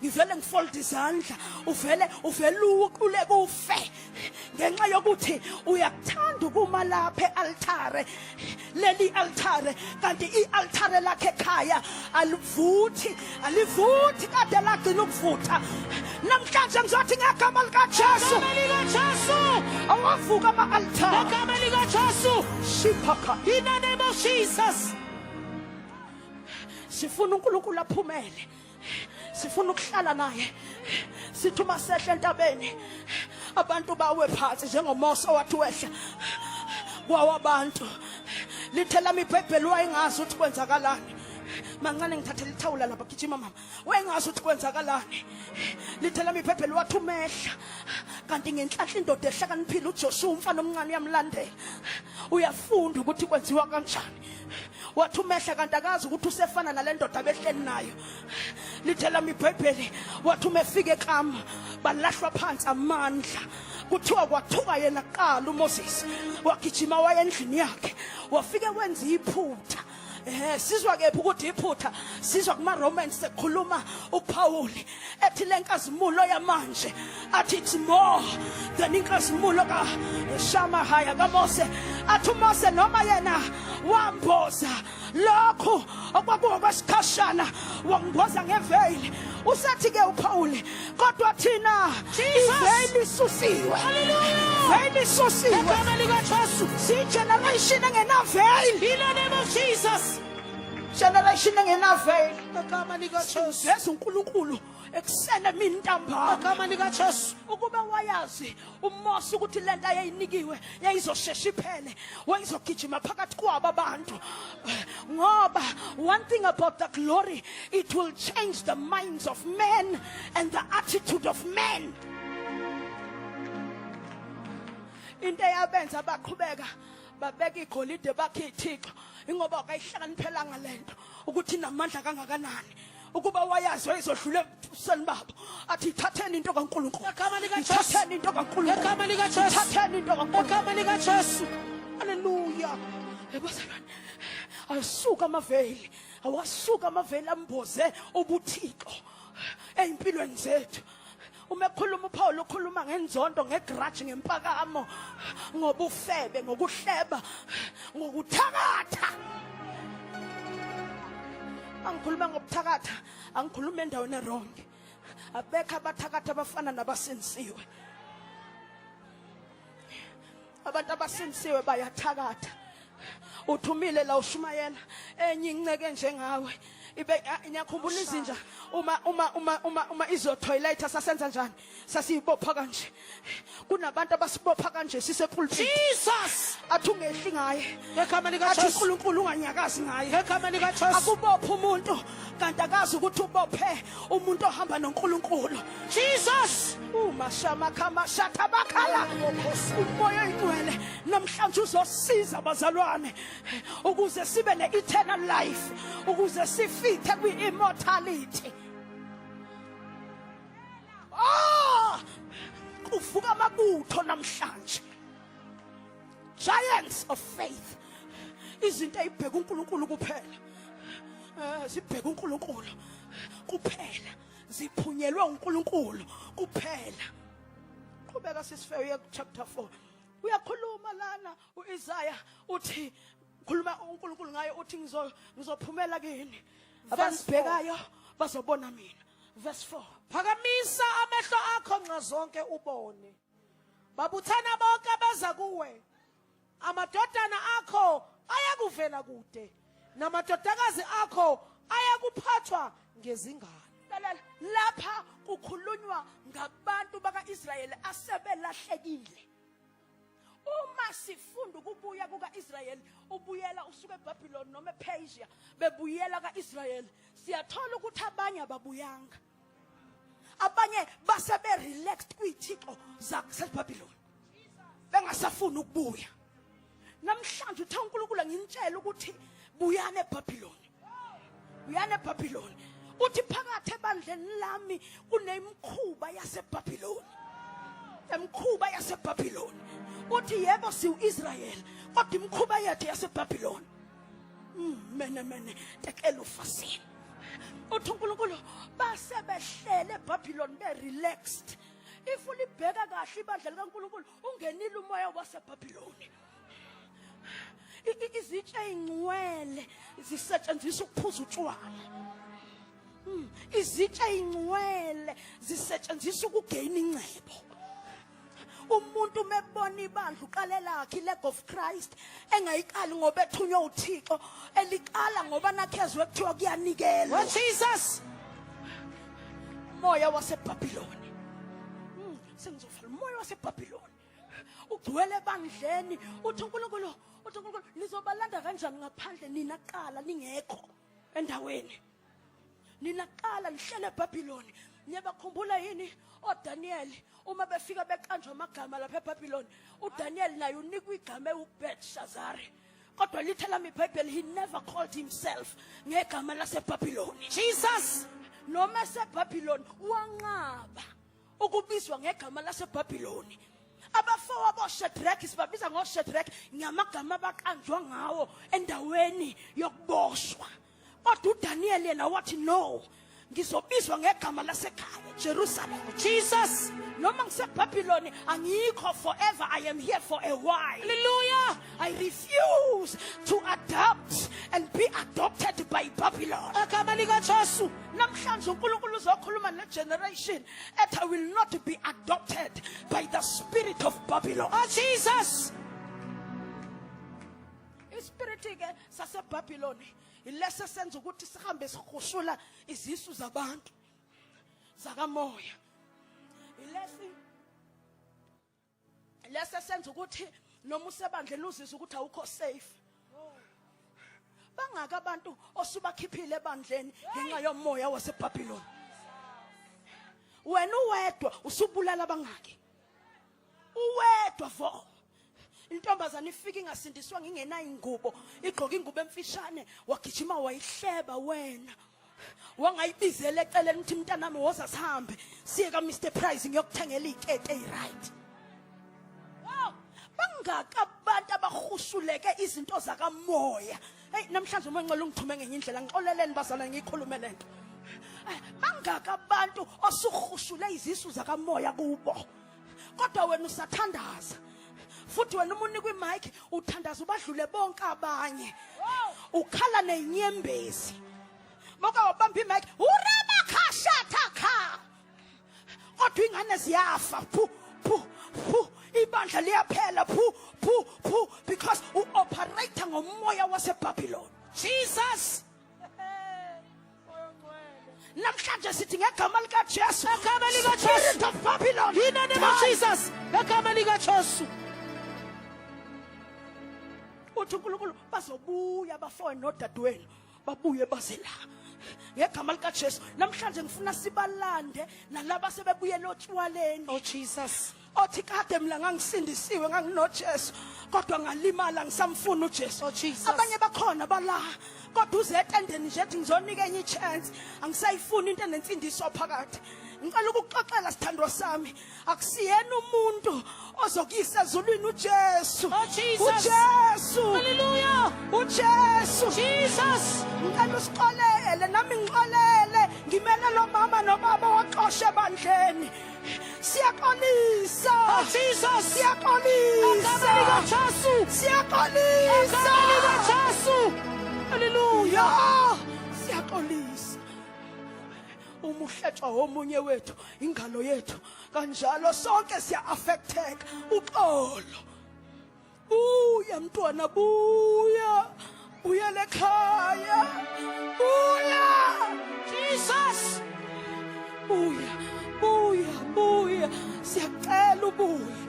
Ngivele ngifold izandla uvele uqule kufe. Ngenxa yokuthi uyakuthanda ukuma lapha ealtare. Leli altare kanti ialtare lakhe ekhaya alivuthi kade lagcina ukuvutha. Namhlanje ngizothi ngegama lika Jesu. Ngegama lika Jesu. Awavuka ama-altar. Ngegama lika Jesu. Shiphaka. In the name of Jesus. Sifuna uNkulunkulu aphumele. Sifuna ukuhlala naye. Sithi uma sehla entabeni abantu bawe phansi njengoMose owathi wehla kwawabantu. Lithela iBhayibheli wayengazi ukuthi kwenzakalani. Mancane ngithathele ithawula lapha gijima mama. Wayengazi ukuthi kwenzakalani. Lithela iBhayibheli wathi umehla. Kanti ngenhlahla indoda ehlakaniphile uJoshua umfana omncane yamlandela. Uyafunda ukuthi kwenziwa kanjani. Wathi umehla kanti akazi ukuthi usefana nalendoda abehleli nayo. Lithela iBhayibheli wathi umefika eKama balahlwa phansi amandla. Kuthiwa kwathuka yena kuqala uMoses. Wagijima waya endlini yakhe. Wafike wenza iphutha. Sizwa ke ukuthi iphutha sizwa kuma Romans sekhuluma uPaul ethi lenkazimulo yamanje athi it's more than inkazimulo ka Shamahaya kaMose. Athi uMose noma yena wamboza lokho okwakuwesikhashana wamboza ngeveil. Usethi ke uPaul kodwa thina iveil isusiwe. Hallelujah. Veil isusiwe. Ngegama lika Jesu. Si generation engena veil. In the name of Jesus. Generation engena veil. Ngegama lika Jesu. Yesu uNkulunkulu ekusene mina ntambama. Ngegama lika Jesu. Ukuba wayazi uMose ukuthi lento ayinikiwe yayizoshesha iphele wayizogijima phakathi kwabo abantu. Ngoba one thing about the glory, it will change the minds of men and the attitude of men. Into yabenza baqhubeka babeka igolide bakhe iThixo ingoba akayihlakaniphelanga lento ukuthi namandla kangakanani. Ukuba wayazi wayezodlula ebusweni babo athi thatheni into kaNkulunkulu. Ngegama lika Jesu. Thatheni into kaNkulunkulu. Ngegama lika Jesu. Thatheni into kaNkulunkulu. Ngegama lika Jesu. Hallelujah. Awasuka amaveli amboze ubuthixo ezimpilweni zethu. Uma ekhuluma uPaul ukhuluma ngenzondo ngegrudge ngempakamo ngobufebe ngokuhleba ngokuthakatha. Angikhuluma ngokuthakatha angikhuluma endaweni wrong. Abekho abathakatha abafana nabasensiwe. Abantu abasensiwe bayathakatha. Uthumile la ushumayela enye inceke njengawe ibe ngiyakhumbula izinja uma izo toilet sasenza njani sasibopha kanje kunabantu abasibopha kanje sise pulpit. Jesus. Athi ungehli ngaye Ngegama lika athi Jesu. uNkulunkulu unganyakazi ngaye. Ngegama lika Jesu. Akubopha umuntu kanti akazi ukuthi ubophe umuntu ohamba noNkulunkulu. Jesus. Umashama khama shatha bakhala umoya oyingcwele namhlanje uzosiza abazalwane ukuze sibe ne-eternal life ukuze sifithe kwi-immortality. kuvuka amabutho namhlanje. Giants of faith. Izinto ezibheka uNkulunkulu kuphela. Zibheka uNkulunkulu kuphela. Ziphunyelwe uNkulunkulu kuphela. Qhubeka sisifeye chapter 4. Uyakhuluma lana uIsaiah uthi khuluma uNkulunkulu ngaye uthi ngizophumela kini. Abasibhekayo bazobona mina. Verse 4. Phakamisa amehlo akho ngazonke ubone. Babuthana bonke beza kuwe. Amadodana akho ayakuvela kude. Namadodakazi akho ayakuphathwa ngezingane. Lapha kukhulunywa ngabantu bakaIsrayeli asebelahlekile. Uma sifunda ukubuya kukaIsrayeli, ubuyela usuka eBabylon noma ePersia, bebuyela kaIsrayeli, siyathola ukuthi abanye ababuyanga. Abanye basebe relaxed kwithixo zaseBabylon. Bengasafuna ukubuya. Namhlanje uthe uNkulunkulu ngintshela ukuthi buyane eBabylon. Buyane eBabylon. Uthi phakathi ebandleni lami kunemkhuba yaseBabylon. Emkhuba yaseBabylon. Uthi yebo siuIsrael, kodwa imkhuba yethu yaseBabylon. Mene tekela ufasini. Uthi uNkulunkulu basebehlele eBabylon be relaxed. If ulibheka kahle ibandla likaNkulunkulu ungenile umoya waseBabylon. Izitsha ezingcwele zisetshenziswa ukuphuza utshwala. Izitsha ezingcwele zisetshenziswa ukugeyina ingcebo. Umuntu mebona ibandla uqale lakhe leg of Christ engayiqali ngoba ethunywa uThixo, eliqala ngoba nakezwe kuthiwa kuyanikelwa. Jesus. Moya waseBabylon. Sengizovala umoya waseBabylon. Ugcwele ebandleni. Uthi uNkulunkulu nizobalanda kanjani ngaphandle nina qala ningekho endaweni. Nina qala nihlele eBabylon. Niyabakhumbula yini oDaniel uma befika beqanjwa amagama lapha eBabylon? uDaniel naye unikwa igama uBelteshazzar. Kodwa lithe lami iBhayibheli he never called himself ngegama laseBabylon. Jesus. Noma eseBabylon wanqaba ukubizwa ngegama laseBabylon. Abafowabo boShadrach sibabiza ngoShadrach ngamagama abaqanjwa ngawo endaweni yokuboshwa. Kodwa uDaniel yena wathi no, ngizobizwa ngegama lasekhaya Jerusalem. Jesus. Noma ngiseBabylon angikho forever, I am here for a while. Hallelujah. I refuse to adapt and be adopted by Babylon. Agama lika Jesu. Namhlanje uNkulunkulu uzokhuluma negeneration that I will not be adopted by the spirit of Babylon. Oh Jesus. Ispirit ke saseBabylon ilese senza ukuthi sihambe sikhushula izisu zabantu zakamoya. Ilese senza ukuthi noma usebandleni uzizwe ukuthi awukho safe. Bangaka abantu osubakhiphile ebandleni ngenxa yomoya waseBabylon. Wena uwedwa usubulala abangaki. Uwedwa vo. Intombazana ifika ingasindiswa ngingena ingubo, igqoka ingubo emfishane, wagijima wayihleba wena. Wangayibizela eceleni uthi mntanami woza sihambe siye ka Mr Price ngiyokuthengela ikete eziright. Bangaka abantu abakhusuleke izinto zakamoya. Hey namhlanje uma ngicela ungithume ngenye indlela ngixoleleni bazana ngikhulume lento. Bangaka abantu osukhushule izisu zakamoya kubo. Kodwa wena usathandaza. Futhi wena umuntu kwimic uthandaza ubadlule bonke abanye. Ukhala nenyembezi. Moka wabamba imic uraba khashatha kha. Kodwa ingane ziyafa phu ibandla liyaphela phu because uoperate ngomoya waseBabylon. Jesus. Namhlanje sithi ngegama lika Jesu, Egama lika Jesu. Spirit of Babylon. In the name of Jesus. Egama lika Jesu. Uthi uNkulunkulu bazobuya abafowenu nodadewenu babuye bazela ngegama lika Jesu. Namhlanje ngifuna sibalande nalabo sebebuyela otshwaleni. Oh Jesus. Othi kade mina ngangisindisiwe nganginoJesu kodwa ngalimala ngisamfuna uJesu. Oh Jesus. Abanye bakhona bala kodwa uze etendeni nje ethi ngizonika enye ichance, angisayifuni into enensindiso phakathi. ngicela ukuxoxela sithandwa sami akusiyena umuntu ozokuyisa ezulwini uJesu Oh, Jesus. uJesu Hallelujah. uJesu Jesus. ngicela usixolele nami ngixolele ngimele lo mama nobaba waxosha ebandleni siyaxolisa Oh, Jesus. siyaxolisa siyaxolisa Hallelujah. ya siyaxolisa uma uhletshwa omunye wethu ingalo yethu kanjalo sonke siya-affecteka uxolo buya mntwana buya buya lekhaya buya Jesus. buya siyacela ubuye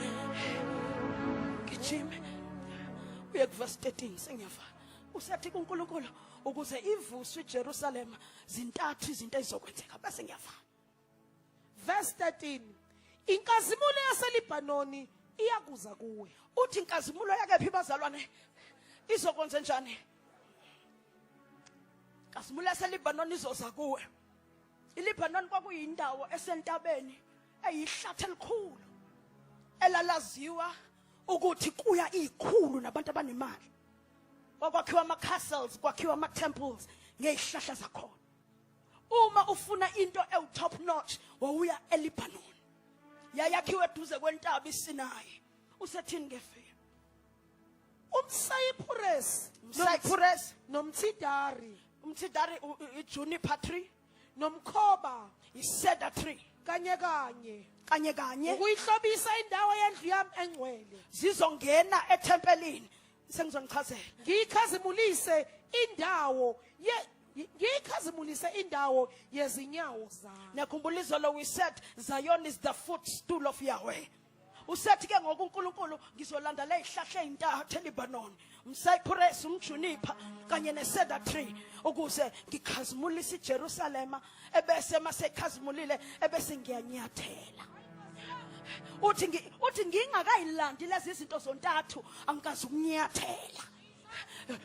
gijime uye kuverse 13 sengiyavala usethi kuNkulunkulu ukuze ivuswe iJerusalem zintathu izinto ezizokwenzeka bese ngiyavala. Verse 13. Inkazimulo yaseLibanoni iyakuza kuwe. Uthi inkazimulo yakephi bazalwane izokwenza njani? Inkazimulo yaseLibanoni izoza kuwe. iLibanoni kwakuyindawo esentabeni eyihlathi elikhulu elalaziwa ukuthi kuya izikhulu nabantu abanemali. Kwakhiwa ama-castles, kwakhiwa ama-temples ngezihlahla zakhona. Uma ufuna into top notch wawuya eLibanon. Yayakhiwe eduze kwentaba iSinayi. Usethini ngefika? UmSayipures nomtsidari umtsidari ijuniper tree nomkhoba cedar tree kanye ukuyihlobisa indawo yendlu yami engcwele zizongena etempelini. Sengizonichazela ngiyikhazimulise indawo yezinyawo zami. Nakhumbula izolo we said Zion is the footstool of Yahweh. Usethi ke ngoku uNkulunkulu ngizolanda le zihlahla ezintathu eLibanon, umcypress, umjuniper kanye necedar tree ukuze ngikhazimulise iJerusalem ebese masekhazimulile ebese ngiyanyathela. Uthi ngingakayilandi lezi zinto zontathu angikazi ukunyathela.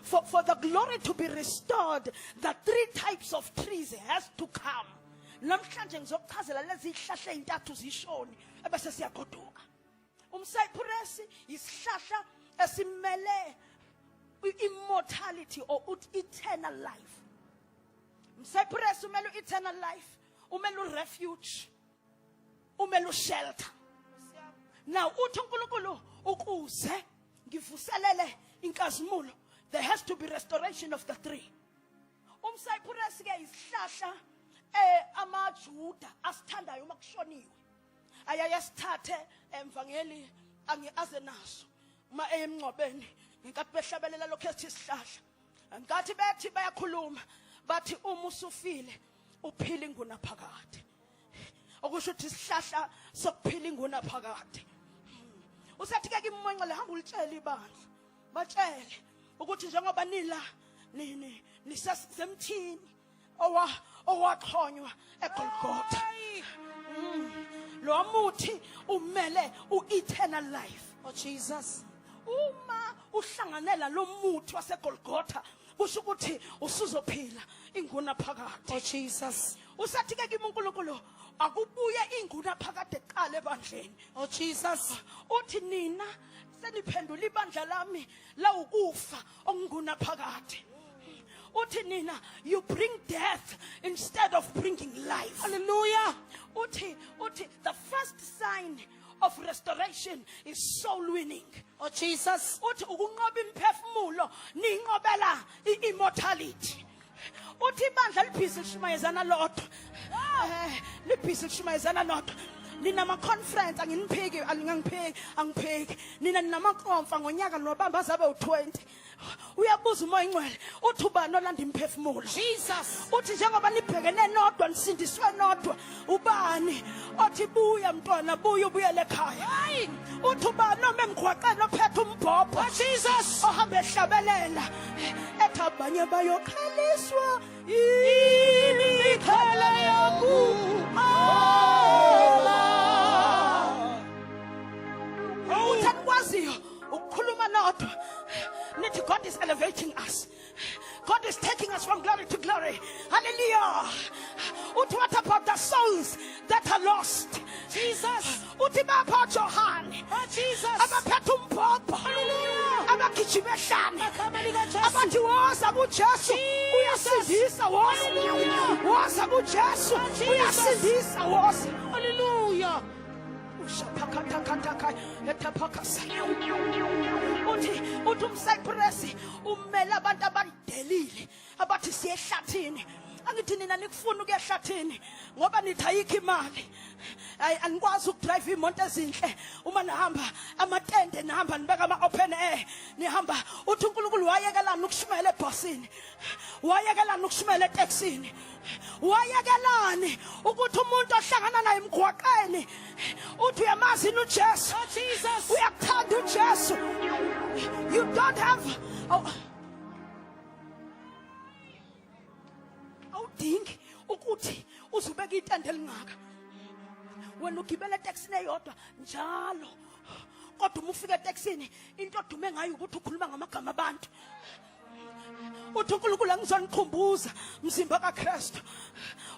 For the glory to be restored, the three types of trees has to come. Namhlanje ngizokuchazela lezi zihlahla ezintathu zishoni ebese siyagoduka. Umcypress isihlahla esimele immortality or eternal life. Umcypress umele eternal life, umele refuge, umele shelter. Now uthi uNkulunkulu ukuze ngivuselele inkazimulo, there has to be restoration of the three. Umcypress ke isihlahla amaJuda asithandayo makushoniwe. Ayayasithathe emvangeli angiaze naso uma emncwabeni ngenkathi behlabelela lokho ethi isihlahla. Ngathi bethi bayakhuluma bathi uma usufile uphila inguna phakade. Okusho ukuthi isihlahla sokuphila inguna phakade. Usethi ke imonqele hamba ulitshela ibandla. Batshele ukuthi njengoba nila nisesemthini owaxhonywa eGolgotha. Lo muthi umele ueternal life. Oh Jesus. Uma uhlanganela lo muthi waseGolgotha kusho ukuthi usuzophila inguna phakade. Oh Jesus. Usathi ke kimi uNkulunkulu akubuye inguna phakade eqala ebandleni. Oh Jesus. Uthi nina seniphendula ibandla lami la ukufa okunguna phakade. Uthi nina you bring death instead of bringing life. Hallelujah. Uthi the first sign of restoration is soul winning. Oh Jesus. Uthi ukunqoba imphefumulo ninqobela immortality. Uthi ibandla libhizi lishumayezana lodwa. Libhizi lishumayezana lodwa. Nina ma conference anginiphiki angiphiki. Nina ninamankonfa ngonyaka nobamba zabe u20. Uyabuza umoya ingcwele uthi ubani olanda imphefumulo? Jesus. Uthi njengoba nibhekene nodwa nisindiswe nodwa ubani othi buya mntwana buya ubuyele ekhaya. Hayi. Uthi ubani noma emgwaqeni ophethe umbhobho? Jesus. Ohamba ehlabelela ethi abanye bayokhaliswa imikhala yaku. Ukukhuluma nodwa nithi God is elevating us. God is taking us from glory to glory. Hallelujah. What about the souls that are lost. Jesus. Uthi bapha Johani Oh, Jesus. abaphethe umbhobho Hallelujah. abagijima ehlane Igama likaJesu. abathi woza kuJesu uyasindisa woza Hallelujah. woza kuJesu Jesus. uyasindisa woza Hallelujah. ushaphakhatakhatakhaya etaphakasa uthi umcypress umela abantu abadelile abathi siye ehlathini angithi nina nikufuna ukuya ehlathini ngoba nithi ayikho imali anikwazi ukudrive imoto ezinhle uma nihamba amatende nihamba nibeka ama open air nihamba uthi uNkulunkulu wayekelana ukushumayela ebhasini wayekelana ukushumayela etaxini wayekelani ukuthi umuntu ohlangana naye emgwaqeni uthi uyamazi uJesu Oh, Jesus. uyakuthanda uJesu you don't have awudingi ukuthi uzubeka itende elingaka wena ugibela etaxini eyodwa njalo kodwa uma ufika etaxini into odume ngayo ukuthi ukhuluma ngamagama abantu uthi uNkulunkulu angizonikhumbuza mzimba kaKristu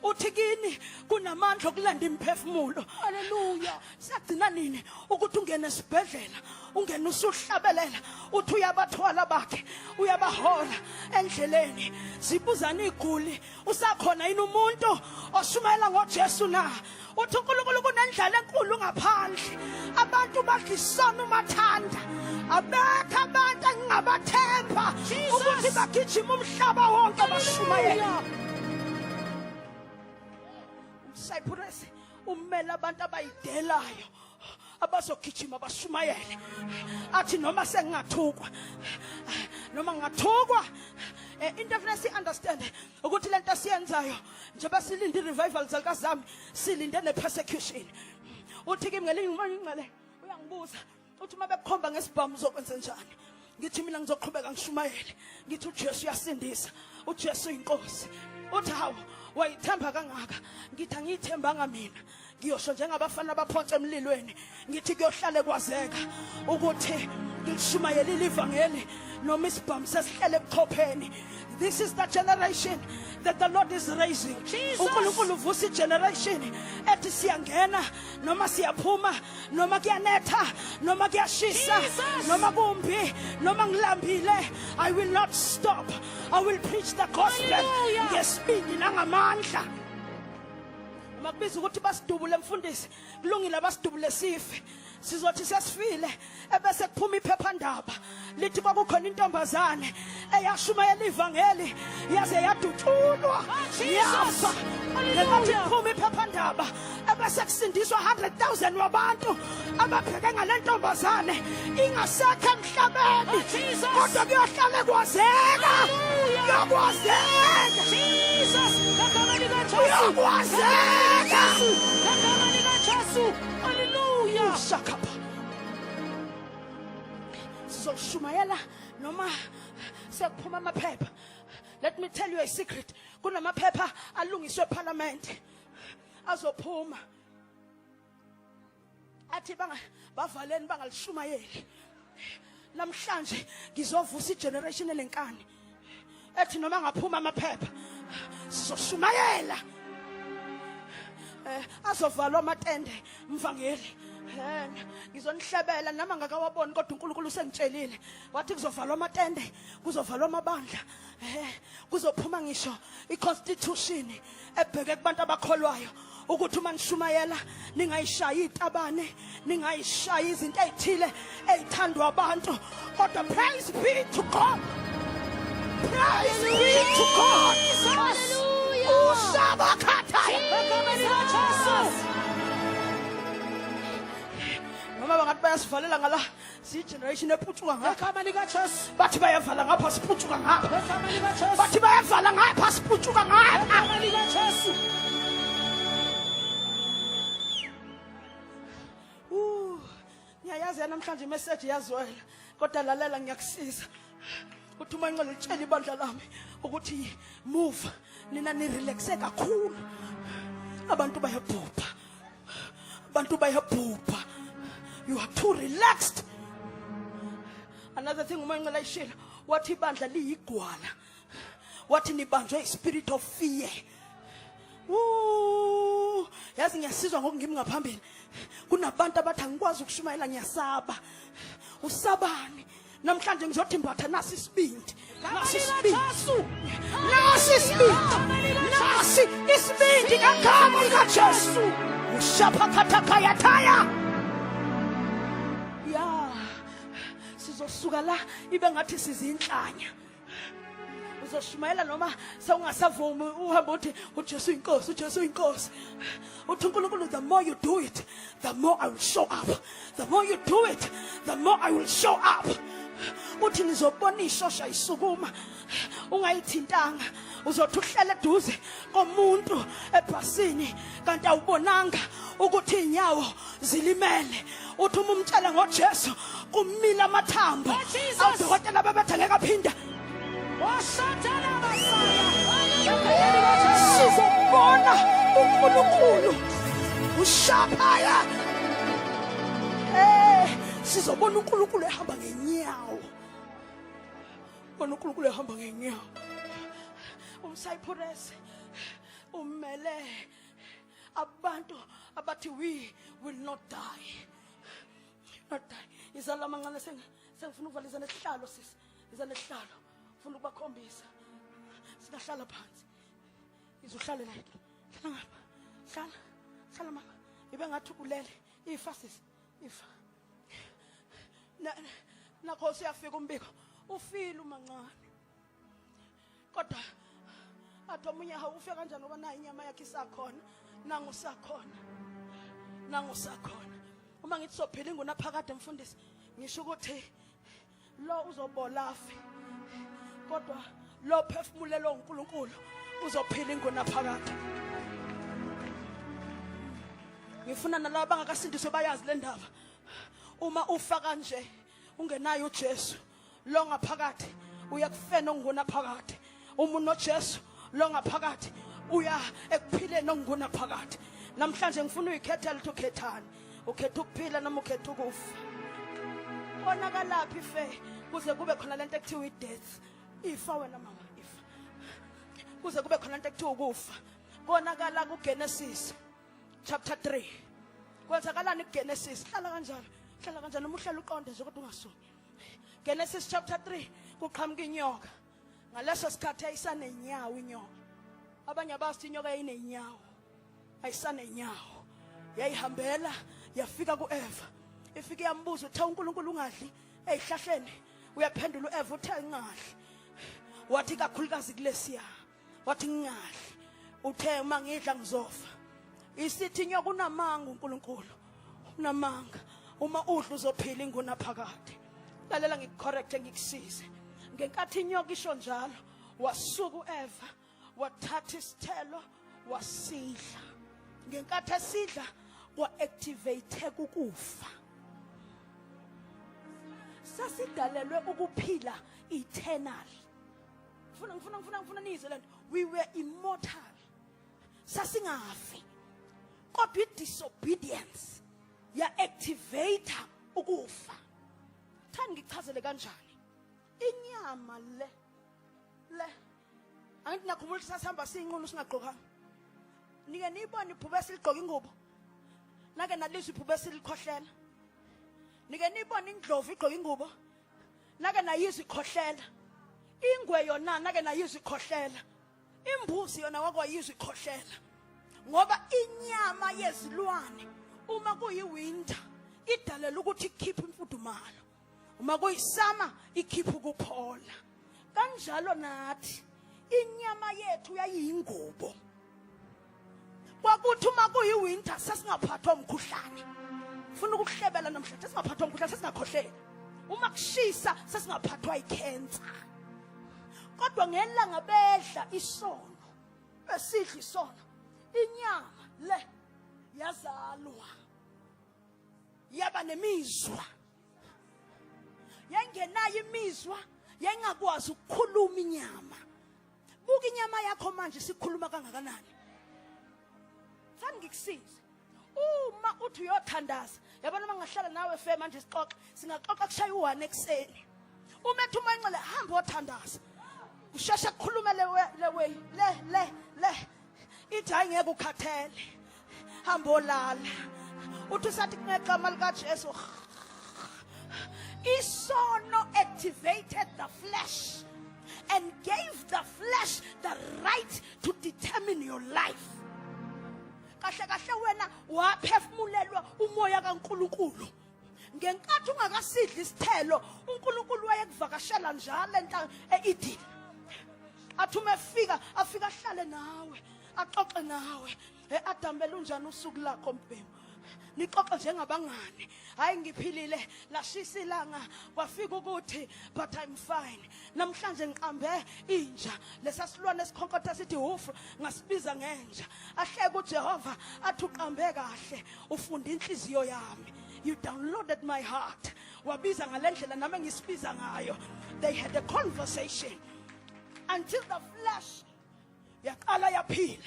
uthi kini kunamandla okulanda imphefumulo Hallelujah. sagcina nini ukuthi ungene esibhedlela ungene usuhlabelela uthi uyabathwala bakhe uyabahola endleleni zibuzana iguli usakhona yini umuntu oshumayela ngoJesu na uthi uNkulunkulu kunendlala enkulu ngaphandle abantu badlisana umathanda abekho abantu engingabathemba ukuthi bagijima umhlaba wonke bashumayela Cyprus umela abantu abayidelayo abazogijima bashumayele athi noma sengingathukwa noma ngingathukwa into efanele understand ukuthi lento esiyenzayo njengoba silinde revival zalkazami silinde nepersecution uthi kimi ngelinye ingcele uyangibuza uthi uma bekukhomba ngesibhamu uzokwenza njani ngithi mina ngizoqhubeka ngishumayele ngithi uJesu uyasindisa uJesu inkosi uthi hawo wayithemba kangaka ngithi angiyithembanga mina ngiyosho njengabafana abaphonsa emlilweni ngithi kuyohlale kwazeka ukuthi ngishumayele ivangeli noma isibhamu sesihlele ebuchopheni. This is the generation that the Lord is raising. uNkulunkulu uvusa igeneration ethi siyangena noma siyaphuma noma kuyanetha noma kuyashisa noma kumbi noma ngilambile I will not stop. I will preach the gospel ngesibindi nangamandla. Makubiza ukuthi basidubule mfundisi kulungile basidubule sife sizothi sesifile ebese kuphuma iphephandaba lithi kwakukhona intombazane eyashumayela ivangeli yaze yadutshulwa yafa lethi kuphuma iphephandaba ebese kusindiswa 100,000 wabantu ababheke ngale ntombazane ingasekho emhlabeni kodwa kuyohlala kwazeka kuyokwazeka Jesus. kuyokwazeka Hallelujah. shakapa sizoshumayela noma sekuphuma amaphepha. Let me tell you a secret. Kunamaphepha alungiswe eParliament azophuma athi bavaleni bangalishumayeli. Namhlanje ngizovusa igeneration elenkani ethi noma ngaphuma amaphepha sizoshumayela azovalwa amatende mvangeli ngizonihlebela noma ngakawaboni kodwa uNkulunkulu usengitshelile wathi kuzovalwa amatende kuzovalwa amabandla kuzophuma ngisho iconstitution ebheke kubantu abakholwayo ukuthi uma nishumayela ningayishayi itabane ningayishayi izinto ezithile ezithandwa abantu kodwa praise be to God. Praise be to God. Hallelujah. Usabakhathaya. Noma bangathi bayasivalela ngala sigeneration ephucuka ngapha bathi bayavala ngapha siphucuka ngapha bathi bayavala ngapha siphucuka ngapha. Ngiyayazi namhlanje imessage yazwela kodwa lalela ngiyakusiza uthi uma ngicela litshela ibandla lami ukuthi move nina ni relaxe kakhulu abantu bayabhubha you are too relaxed. Another thing uma ngicela ishila wathi ibandla liyigwala wathi nibanjwe ispirit of fear. yazi ngiyasizwa ngoku ngimi ngaphambili kunabantu abathi angikwazi ukushumayela ngiyasaba usabani namhlanje ngizothi mbatha nasi isibindi nasi isibindi ngegama likaJesu ushapha khathakayataya ya sizosuka la ibe ngathi sizinhlanya uzoshumayela noma sewungasavumi uhamba uthi uJesu inkosi uJesu inkosi uthi uNkulunkulu the more you do it the more I will show up the more you do it the more I will show up uthi nizobona ishosha isukuma ungayithintanga uzothi uhlele eduze komuntu ebhasini kanti awubonanga ukuthi inyawo zilimele uthi umtshela ngoJesu kumila amathambo odokotela bebethengeka phinda sizobona uNkulunkulu ushaphaya sizobona uNkulunkulu ehamba ngenyawo bona uNkulunkulu ehamba ngenyawo umSayipuresi umele abantu abathi we will not die izala mancane sengifuna ukuvaliza nesihlalo sisi iza nesihlalo ufuna ukubakhombisa singahlala phansi izohlale la hlala mama ibe ngathi ulele ifa sisi ifa nakho siyafika umbiko ufile umancane kodwa athi omunye hawufika kanjani ngoba nayo inyama yakhe isakhona nangu sakhona uma ngithi sophila ingunaphakade mfundisi ngisho ukuthi lo uzobolafi kodwa lo phefumulelo uNkulunkulu uzophila ingunaphakade ngifuna nalabo bangakasindiswe bayazi le ndaba uma ufa kanje ungenayo uJesu lo ngaphakathi uyakufena ongunaphakade uma unoJesu lo ngaphakathi uya ekuphileni ongunaphakade namhlanje ngifuna uyikhetha lithu khethani ukhetha ukuphila noma ukhetha ukufa onakalaphi fe kuze kube khona lento ekuthiwa ideath ifa wena mama ifa kuze kube khona lento ekuthiwa ukufa konakala kuGenesis chapter 3 kwenzakalani kuGenesis hlala kanjalo uma uhlela uqonde nje kodwa ungasoni Genesis chapter 3 kuqhamuka inyoka ngaleso sikhathi ayisanenyawo inyoka abanye abathi inyoka ayinenyawo ayisanenyawo yayihambela yafika kuEva ifike yambuza uthe uNkulunkulu ungadli ezihlahleni uyaphendula uEva uthe ngingadli wathi kakhulukazi kulesiya wathi ngingadli uthe uma ngidla ngizofa isithi inyoka unamanga uNkulunkulu unamanga uma udla uzophila ingunaphakade lalela ngikucorrect ngikusize ngenkathi inyoka isho njalo wasuka uEva wathatha isithelo wasidla ngenkathi esidla kwa-activate ukufa sasidalelwe ukuphila eternal ngifuna nizwe lento we were immortal sasingafi kodwa i-disobedience ya-activate ukufa thani ngichazele kanjani inyama le angithi ngiyakhumbula ukuthi sasihamba siyinqunu singagqokanga nike niyibone ibhube esiligqoka ingubo nake nalizwe ibhube esilikhohlela nike niyibone indlovu igqoka ingubo nake nayizwe ikhohlela ingwe yona nake nayizwe ikhohlela imbuzi yona wakwayizwe ikhohlela ngoba inyama yezilwane uma kuyiwinter idalela ukuthi ikhiphe imfudumalo uma kuyisama ikhiphe ukuphola kanjalo nathi inyama yethu yayiyingubo kwakuthi uma kuyiwinter sesingaphathwa umkhuhlane ufuna ukuhlebela namhlanje sesingaphathwa umkhuhlane sesingakhohlela uma kushisa sesingaphathwa icancer kodwa ngelanga bedla isono besidla isono inyama le yazalwa yaba nemizwa yangenayo imizwa yayingakwazi ukukhuluma inyama buka inyama yakho manje sikhuluma kangakanani thani ngikusize uma uthi uyothandaza yabona mangahlala nawe fe manje sixoxa singaxoxa kushaya u1 ekseni uma ethi umanxele hamba othandaza ushasha kukhuluma le ithi hayi ngeke ukhathele hambolala uthi sathi ngegama lika Jesu isono activated the flesh and gave the flesh the right to determine your life. Kahle kahle wena waphefumulelwa umoya kaNkulunkulu. Ngenkathi ungakasidli isithelo, uNkulunkulu wayekuvakashela njalo eEden. Athume afika ahlale nawe, axoxe nawe. Adam belunjani usuku lakho mbhemu? Nixoxe njengabangani. Hayi ngiphilile lashisa ilanga kwafika ukuthi but I'm fine. Namhlanje ngiqambe inja lesasilwane esikhonkotha sithi ufu ngasibiza ngenja. Ahleke uJehova athi uqambe kahle ufunda inhliziyo yami. You downloaded my heart. Wabiza ngalendlela nami ngisibiza ngayo. They had a conversation until the flesh yaqala yaphila.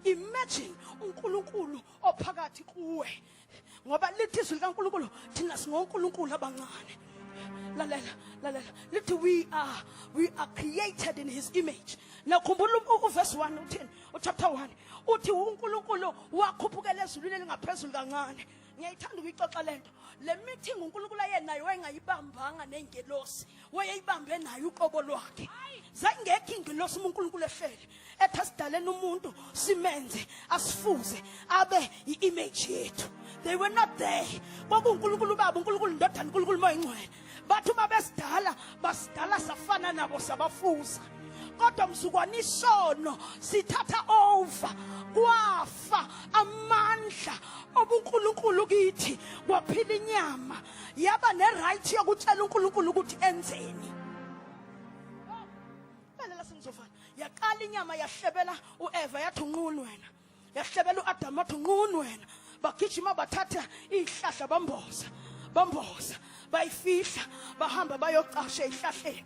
Imagine uNkulunkulu ophakathi kuwe. Ngoba lithi izwi likaNkulunkulu thina singoNkulunkulu abancane. Lalela. Lithi we are created in his image. Now khumbula uverse 1 uthini? Chapter 1. Uthi uNkulunkulu wakhuphukela ezulwini elingaphezulu kancane. Ngiyayithanda ukuyixoxa lento. Le meeting uNkulunkulu ayenayo wayengayibambanga nengelosi. Wayeyibambe nayo uqobo lwakhe. Zangekho ingelosi uNkulunkulu ehlele. Ethasidalena umuntu simenze asifuze abe iimage yethu. They were not there. KwakuNkulunkulu baba, uNkulunkulu ndodana, uNkulunkulu moya ingcwele. Bathu babesidala, basidala safana nabo sabafuza. Kodwa mzukwana isono sithatha over. Kwafa amandla obuNkulunkulu kithi kwaphila inyama. Yaba neright yokutshela uNkulunkulu ukuthi enzeni. Lalela singizofana. Yaqala inyama yahlebela uEva yathi unqunu wena. Yahlebela uAdam yathi unqunu wena. Bagijima bathatha ihlahla bamboza bayifihla bahamba bayocasha ihlahleni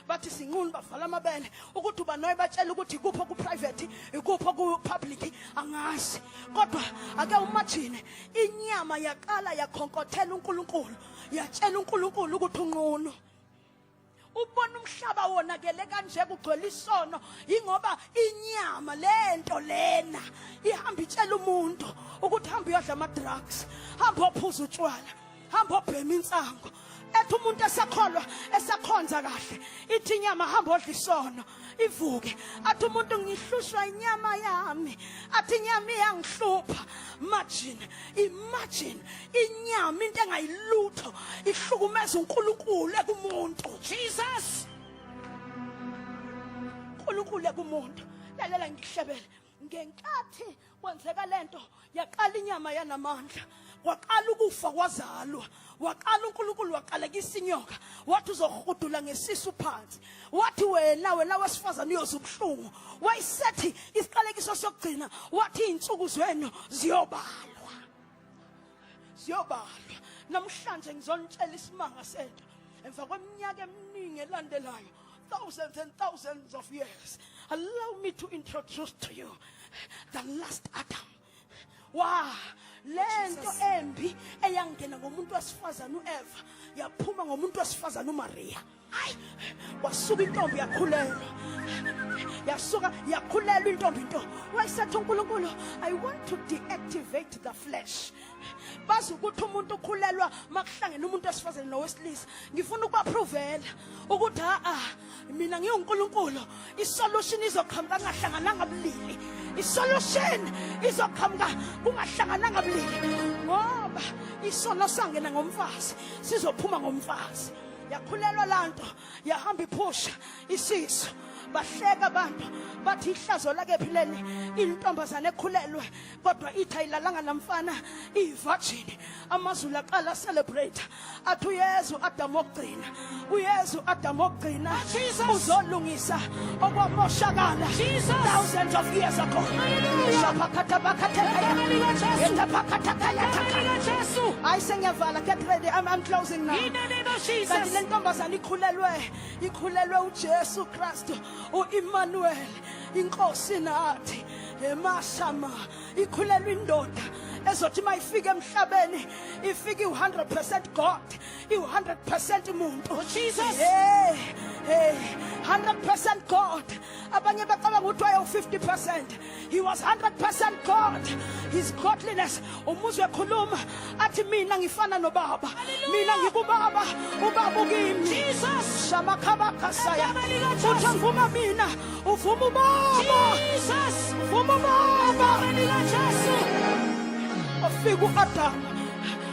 bathi sinqunu bavala amabele ukuthi ubanoyi batshela ukuthi ikupho ku private ikupho ku public angazi kodwa ake umagine inyama yaqala yakhonkothela uNkulunkulu yatshela uNkulunkulu ukuthi unqunu. Ubona umhlaba wonakele kanje kugcwele isono ingoba inyama lento lena ihamba itshela umuntu ukuthi hamba uyodla ama drugs, hamba ophuza utshwala, hamba obhema insango. Ethi umuntu esakhonza kahle ithi inyama hamba odla isono ivuke. Athi umuntu ngihlushwa inyama yami, athi inyama iyangihlupha. Imagine inyama into engayilutho ihlukumeza uNkulunkulu ekumuntu. Jesus uNkulunkulu ekumuntu. Lalela ngihlebele ngenkathi kwenzeka lento yaqala inyama yanamandla. Waqala ukufa kwazalwa. Waqala uNkulunkulu waqalekisa inyoka. Wathi uzohudula ngesisu phansi. Wathi wena wesifazana uyozubuhlungu. Wayisethi isiqalekiso sokugcina. Wathi insuku zenu ziyobalwa. Namhlanje ngizonitshela isimanga sento. Emva kweminyaka eminingi elandelayo, thousands and thousands of years, allow me to introduce to you the last Adam. Lento embi eyangena ngomuntu wesifazana uEva yaphuma ngomuntu wesifazana uMaria. Wasuka intombi yakhulelwa. Yakhulelwa intombi into. Wayisethi uNkulunkulu, I want to deactivate the flesh. Bazi ukuthi umuntu ukhulelwa makuhlangene umuntu wesifazana nowesilisa. Ngifuna ukubaprovela ukuthi mina ngiyoNkulunkulu. Isolution izoqhamuka ngahlangananga bulili. Isolution izoqhamuka kungahlangananga bulili. Ngoba isono sangena ngomfazi sizophuma ngomfazi. Yakhulelwa lanto yahamba iphusha isiso. Bahleka abantu bathi ihlazo lake phileni intombazana ekhulelwe kodwa ithi ayilalanga namfana ivirgin. Amazulu aqala celebrate athi uYesu Adam ogcina, uYesu Adam ogcina uzolungisa okwamoshakala thousands of years ago. I sing yavala, get ready, I'm closing now. Kanti le ntombazana ikhulelwe uJesu Kristu uEmmanuel inkosi nathi emashama ikhulelwe indoda ezothi mayifika emhlabeni ifika i100% God, i100% umuntu. Jesus. Hey, 100% God. Abanye bacabanga ukuthi waye 50%. He was 100% God. His godliness. Umuzwe ekhuluma athi mina ngifana nobaba. Mina ngikubaba, ubaba ukimi. Jesus. Shamakhabaka saya. Uthi ngivuma mina, uvuma ubaba. Jesus. Uvuma ubaba. Jesu. Afika uAdam.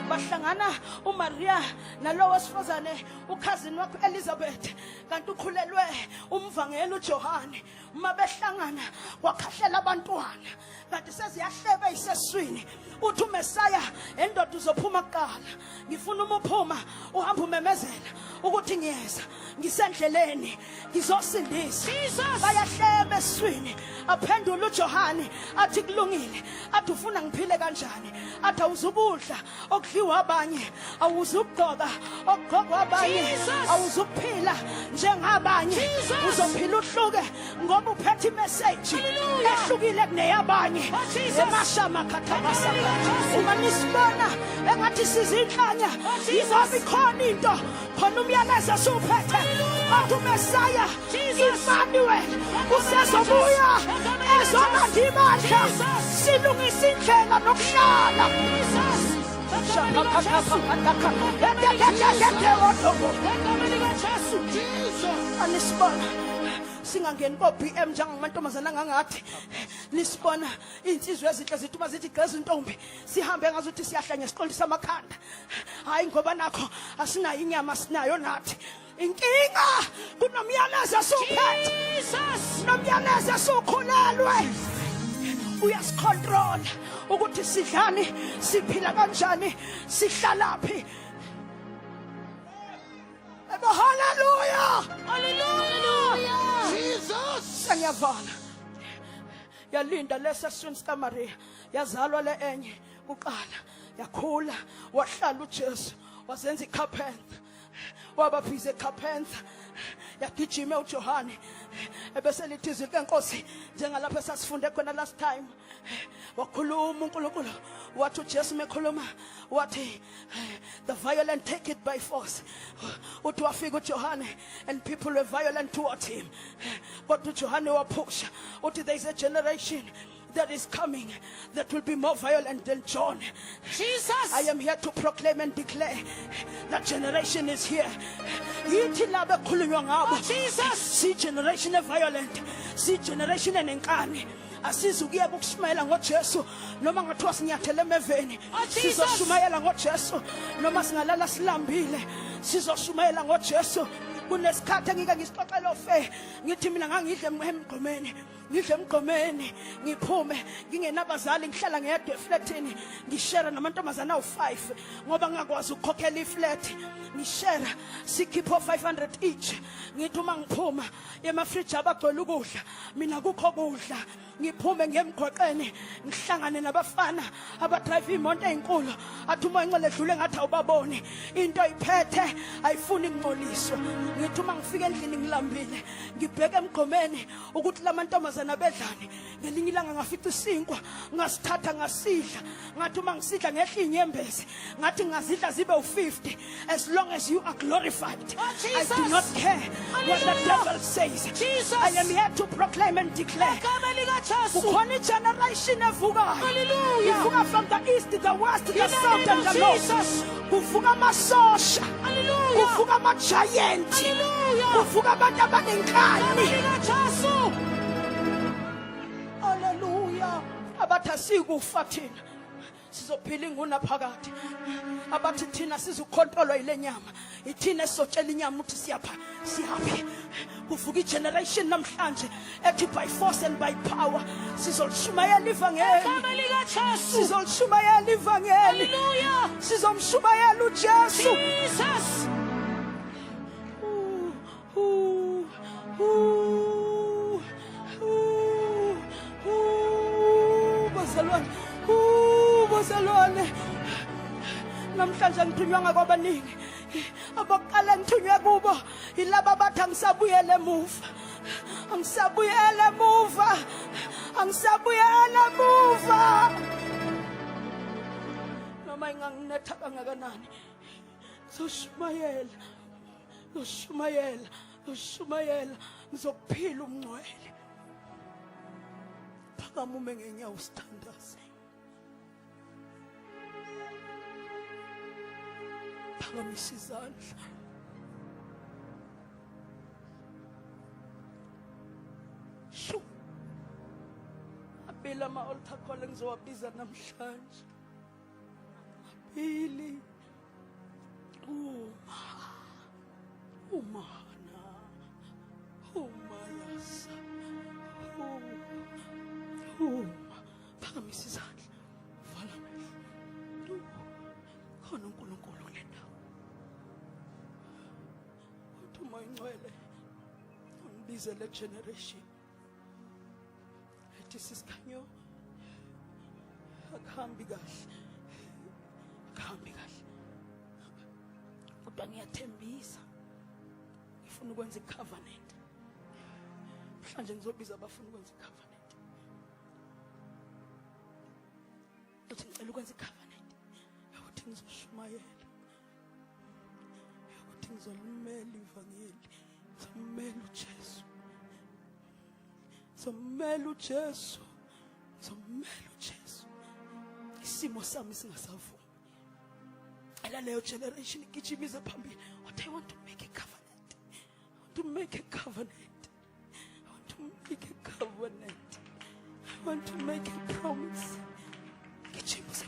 Bahlangana uMaria nalowo wesifazane ukhazini wakhe Elizabeth kanti ukhulelwe umvangeli uJohane. Uma behlangana kwakhahlela abantwana kanti seziyahlebe iseswini. Uthi uMesaya endoda uzophuma kuqala. Ngifuna umuphuma uhamba umemezela ukuthi ngiyeza ngisendleleni ngizosindisa. Bayahlebe eswini. Aphendula uJohane athi kulungile. Athi ufuna ngiphile kanjani? Athi awuzukudla okudliwa abanye, awuzugqoka okugqokwa abanye, awuzukuphila njengabanye. Uzophila uhluke ngoba uphethe imessage ehlukile kuneyabanye. Emashama khathabasa. Uma nisibona engathi sizinhlanya izobe ikhona into khona umyalezo esuphethe. Athi uMesaya Emmanuel usezobuya ezolanda imandla silungisa indlela nokuhlala. Anisibona singangeni ko-BM njengamantombazana angangathi nisibona insizwe ezinhle zithi uma zithi gqeza intombi sihambe ngazuthi siyahlanya siqondisa amakhanda. Hayi ngoba nakho asinayo inyama sinayo nathi. Inkinga kunomyalezo esuphethe. Nomyalezo esukhulelwe. Uyasicontrol ukuthi sidlani, siphila kanjani, sihlalaphi. Hallelujah. Hallelujah. Jesus. Sanyavala. Yalinda leseswini sikaMaria. Yazalwa le enye uqala. Yakhula wahlala uJesu. Wazenza iCarpenter. Waba busy eCarpenter. Yagijima uJohane. Ebese lithi izwi lenkosi njengalapho esasifunde khona last time. Wakhuluma uNkulunkulu wathi uJesu mekhuluma wathi the violent take it by force. Uthi wafika uJohane and people were violent towards him. But uJohane waphusha uthi there is a generation that is coming that will be more violent than John. Jesus. I am here to proclaim and declare that generation is here. Yithi labe khulunywa ngabo. Jesus. See generation violent. See generation enenkani. Asizukuyeka ukushumayela ngoJesu noma ngathiwa sinyathele emeveni. Sizoshumayela ngoJesu noma singalala silambile. Sizoshumayela ngoJesu. Kunesikhathi engike ngisixoxela ofe ngithi mina ngangidle emgqomeni. Ngidle emgqomeni ngiphume ngingenabazali ngihlala ngedwa eflatini ngishare namantombazana awu5 ngoba ngakwazi ukukhokhela iflat ngishare sikhipho 500 each. Ngithi uma ngiphuma emafridge abagcwele ukudla mina kukho ukudla. Ngiphume ngemgqoqeni ngihlangane nabafana abadrive imoto ezinkulu athi uma incele edlule ngathi awubaboni into iphethe ayifuni ngcoliswa. Ngithi uma ngifika endlini ngilambile ngibheke emgqomeni ukuthi lamantombazana bedlani. Ngelinye ilanga ngafica isinkwa ngasithatha ngasidla ngathi uma ngisidla ngehla inyembezi ngathi ngazidla zibe u50 as long as you are glorified. I do not care what the devil says. I am here to proclaim and declare. Ukhona generation evukayo. Ivuka from the east, the west, the south and the north. Kuvuka amasosha. Kuvuka ama-giant. Kuvuka abantu abanenkani. Hallelujah. Abathi asikufa thina sizophila inguna phakathi. Abathi thina sizokhontrolwa yile nyama. Ithina esotshela inyama ukuthi siyaphi. Kuvuka igeneration namhlanje ethi by force and by power sizolshumayela ivangeli. Sizolshumayela ivangeli. Sizomshumayela uJesu. Jesus. Bazalwane namhlanje ngithunywa ngakwabaningi. Abaqala ngithunywe kubo ilaba bathi angisabuyele emuva. Angisabuyele emuva. Angisabuyele emuva. noma inganginetha kangakanani ngizoshumayela ngizophila umngcwele. Phakama ume ngenyawo usithandaze. Phakamisa izandla. Shu. Abili ama-altar call engizowabiza namhlanje. Abili. Umana. Umayasa. Phakamisa izandla. Vala amehlo. Khona uNkulunkulu kule ndawo. Uthi uma ingcwele ungibize le generation. Ethi sisikhanyo akuhambi kahle. Kodwa ngiyathembisa. Ngifuna ukwenza icovenant. Mhlanje ngizobiza abafuna ukwenza icovenant. Uthi ngicela ukwenza icovenant. Ukuthi ngizoshumayela. Ukuthi ngizolimela ivangeli. Ngizomela uJesu. Isimo sami singasavumi. Leyo generation igijimize phambili. What I want to make a covenant. I want to make a promise. Gijimuze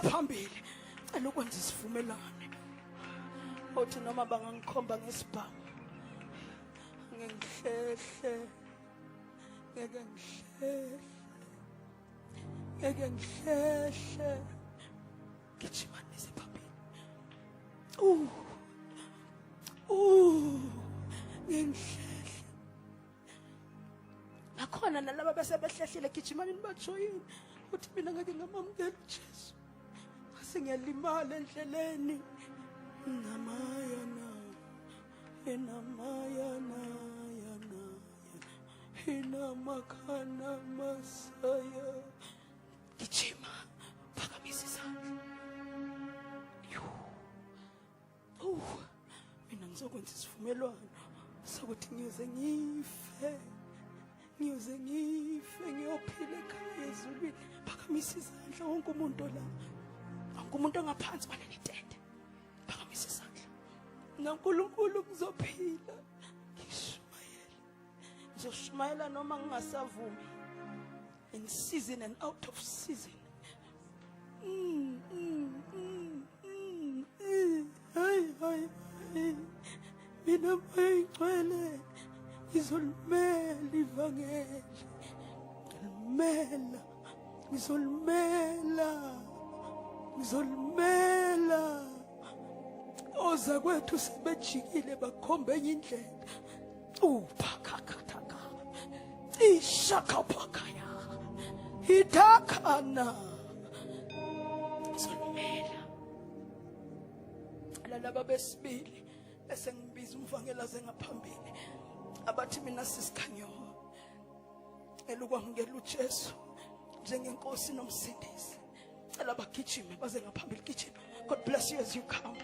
phambili. Cela ukwenza isivumelwano. Uthi noma bangangikhomba ngesibhamu. Ngeke ngihlele. Gijimanise phambili. Ngihlele. Nakhona nalabo bese behlehlile gijimanini bajoyini. Uthi mina ngeke ngamamukela uJesu. Ngase ngiyalimala endleleni. Inamakana masaya. Gijima. Phakamisa izandla. Mina ngizokwenza isivumelwano sokuthi ngiyoze ngife ngiyophila ekhaya ezulwini. Phakamisa izandla wonke umuntu la. Wonke umuntu ongaphansi kwaleli tende. Phakamisa izandla. NaNkulunkulu ngizophila. Ngizoshumayela noma ngingasavumi. In season and out of season. Mina mayingcwele ngizolimela ivangeli. Ngizolimela. Oza kwethu sebejikile bakhombe enye indlela. Uphakakataka. Ishakaphakaya. Itakana. Ngizolimela. Laba besibili esengibiza umvangela zengaphambili. Abathi mina sisikhanyo. Elukwamukela uJesu njengenkosi nomsindisi. Cela bagijime baze ngaphambili gijima. God bless you as you come.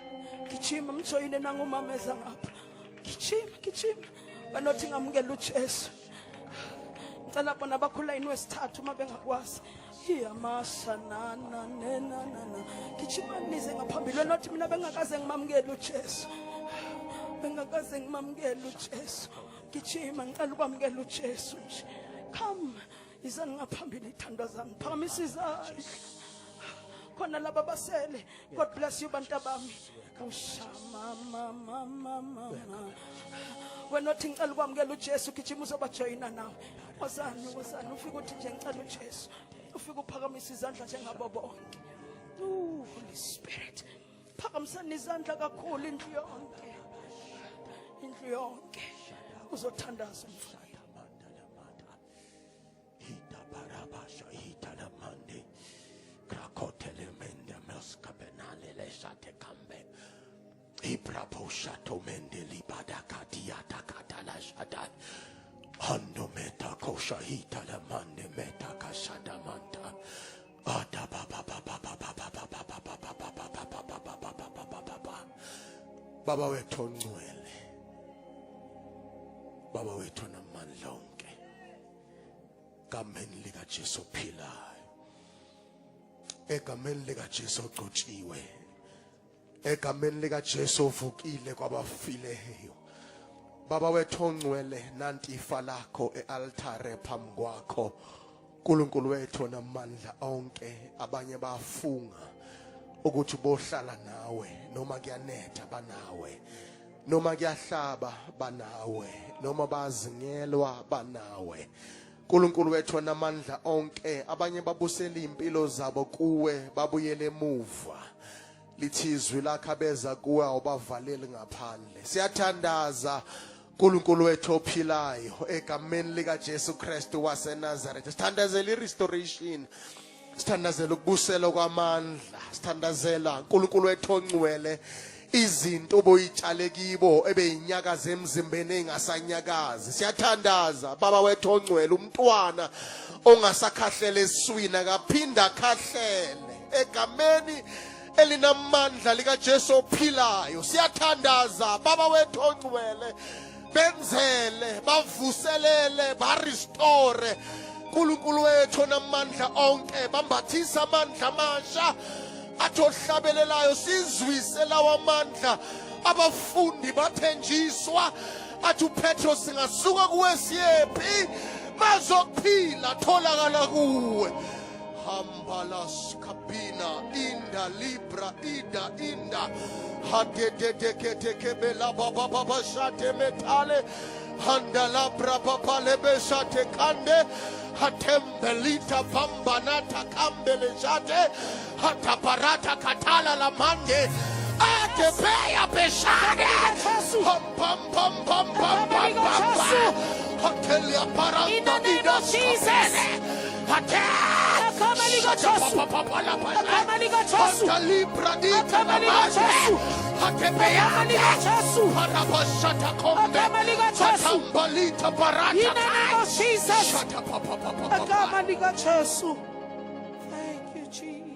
Gijima mjoyine nangomama ezangapha. Gijima. Banothi ngamukela uJesu. Ngicela bona bakhula inwesithathu uma bengakwazi. Iyamashanana nena. Gijima nize ngaphambili. Banothi mina bengakaze ngimamukela uJesu. Gijima ngicela ukwamukela uJesu nje. Come. Izani ngaphambili ithandwa zami. Phamisa izandla. Khona laba basele. God bless you bantu bami. Mama. Wena uthi ngicela ukwamukela uJesu gijima uzobajoyina nawe. Wozani ufika uthi nje ngicela uJesu. Ufika uphakamisa izandla njengabo bonke. Holy Spirit. Phakamisani izandla kakhulu indlu yonke. Uzothandaza umfana. Ibraposhato mendeli badakatia takatala shadai. Ando meta kosha hita la mande meta kashada manta. Baba wethu ongcwele, Baba wethu onamandla onke, egameni lika Jesu ophilayo, egameni lika Jesu ogcotshiwe, egameni lika Jesu ovukile kwabafileyo. Baba wethu ongcwele, nanti ifa lakho ealtare phambi kwakho. Nkulunkulu wethu onamandla onke, abanye bafunga ukuthi bohlala nawe, noma kuyanetha banawe, noma kuyahlaba banawe, noma bazingelwa banawe. Nkulunkulu wethu onamandla onke, abanye babusela impilo zabo kuwe, babuyele emuva. Lithi izwi lakho abeza kuwe awubavaleli ngaphandle. Siyathandaza Nkulunkulu wethu ophilayo, egameni lika Jesu Kristu waseNazaretha. Sithandazela i-restoration, sithandazela ukubusela kwamandla, sithandazela Nkulunkulu wethu ongcwele izinto oboyitshale kibo ebeyinyakaza emzimbeni engasanyakazi. Siyathandaza Baba wethu ongcwele, umntwana ongasakhahlela eswini akaphinda akhahlele egameni elinamandla lika Jesu ophilayo. Siyathandaza Baba wethu ongcwele, benzele, bavuselele, barestore Nkulunkulu wethu onamandla onke, bambathisa amandla amasha athi ohlabelelayo. Sizwise lawa amandla, abafundi bathenjiswa athi uPetro singasuka kuwe siyephi, bazokuphila tholakala kuwe. Hambalas kabina inda libra ida inda hadedekete bela baba baba shate metale handala braba pale beshate kande hatembelita pambanata kambele shate hataparata katala la mande atepeya beshade pam pam pam pam pam pam pam hotelia paranda ida Jesus Thank you, Jesus.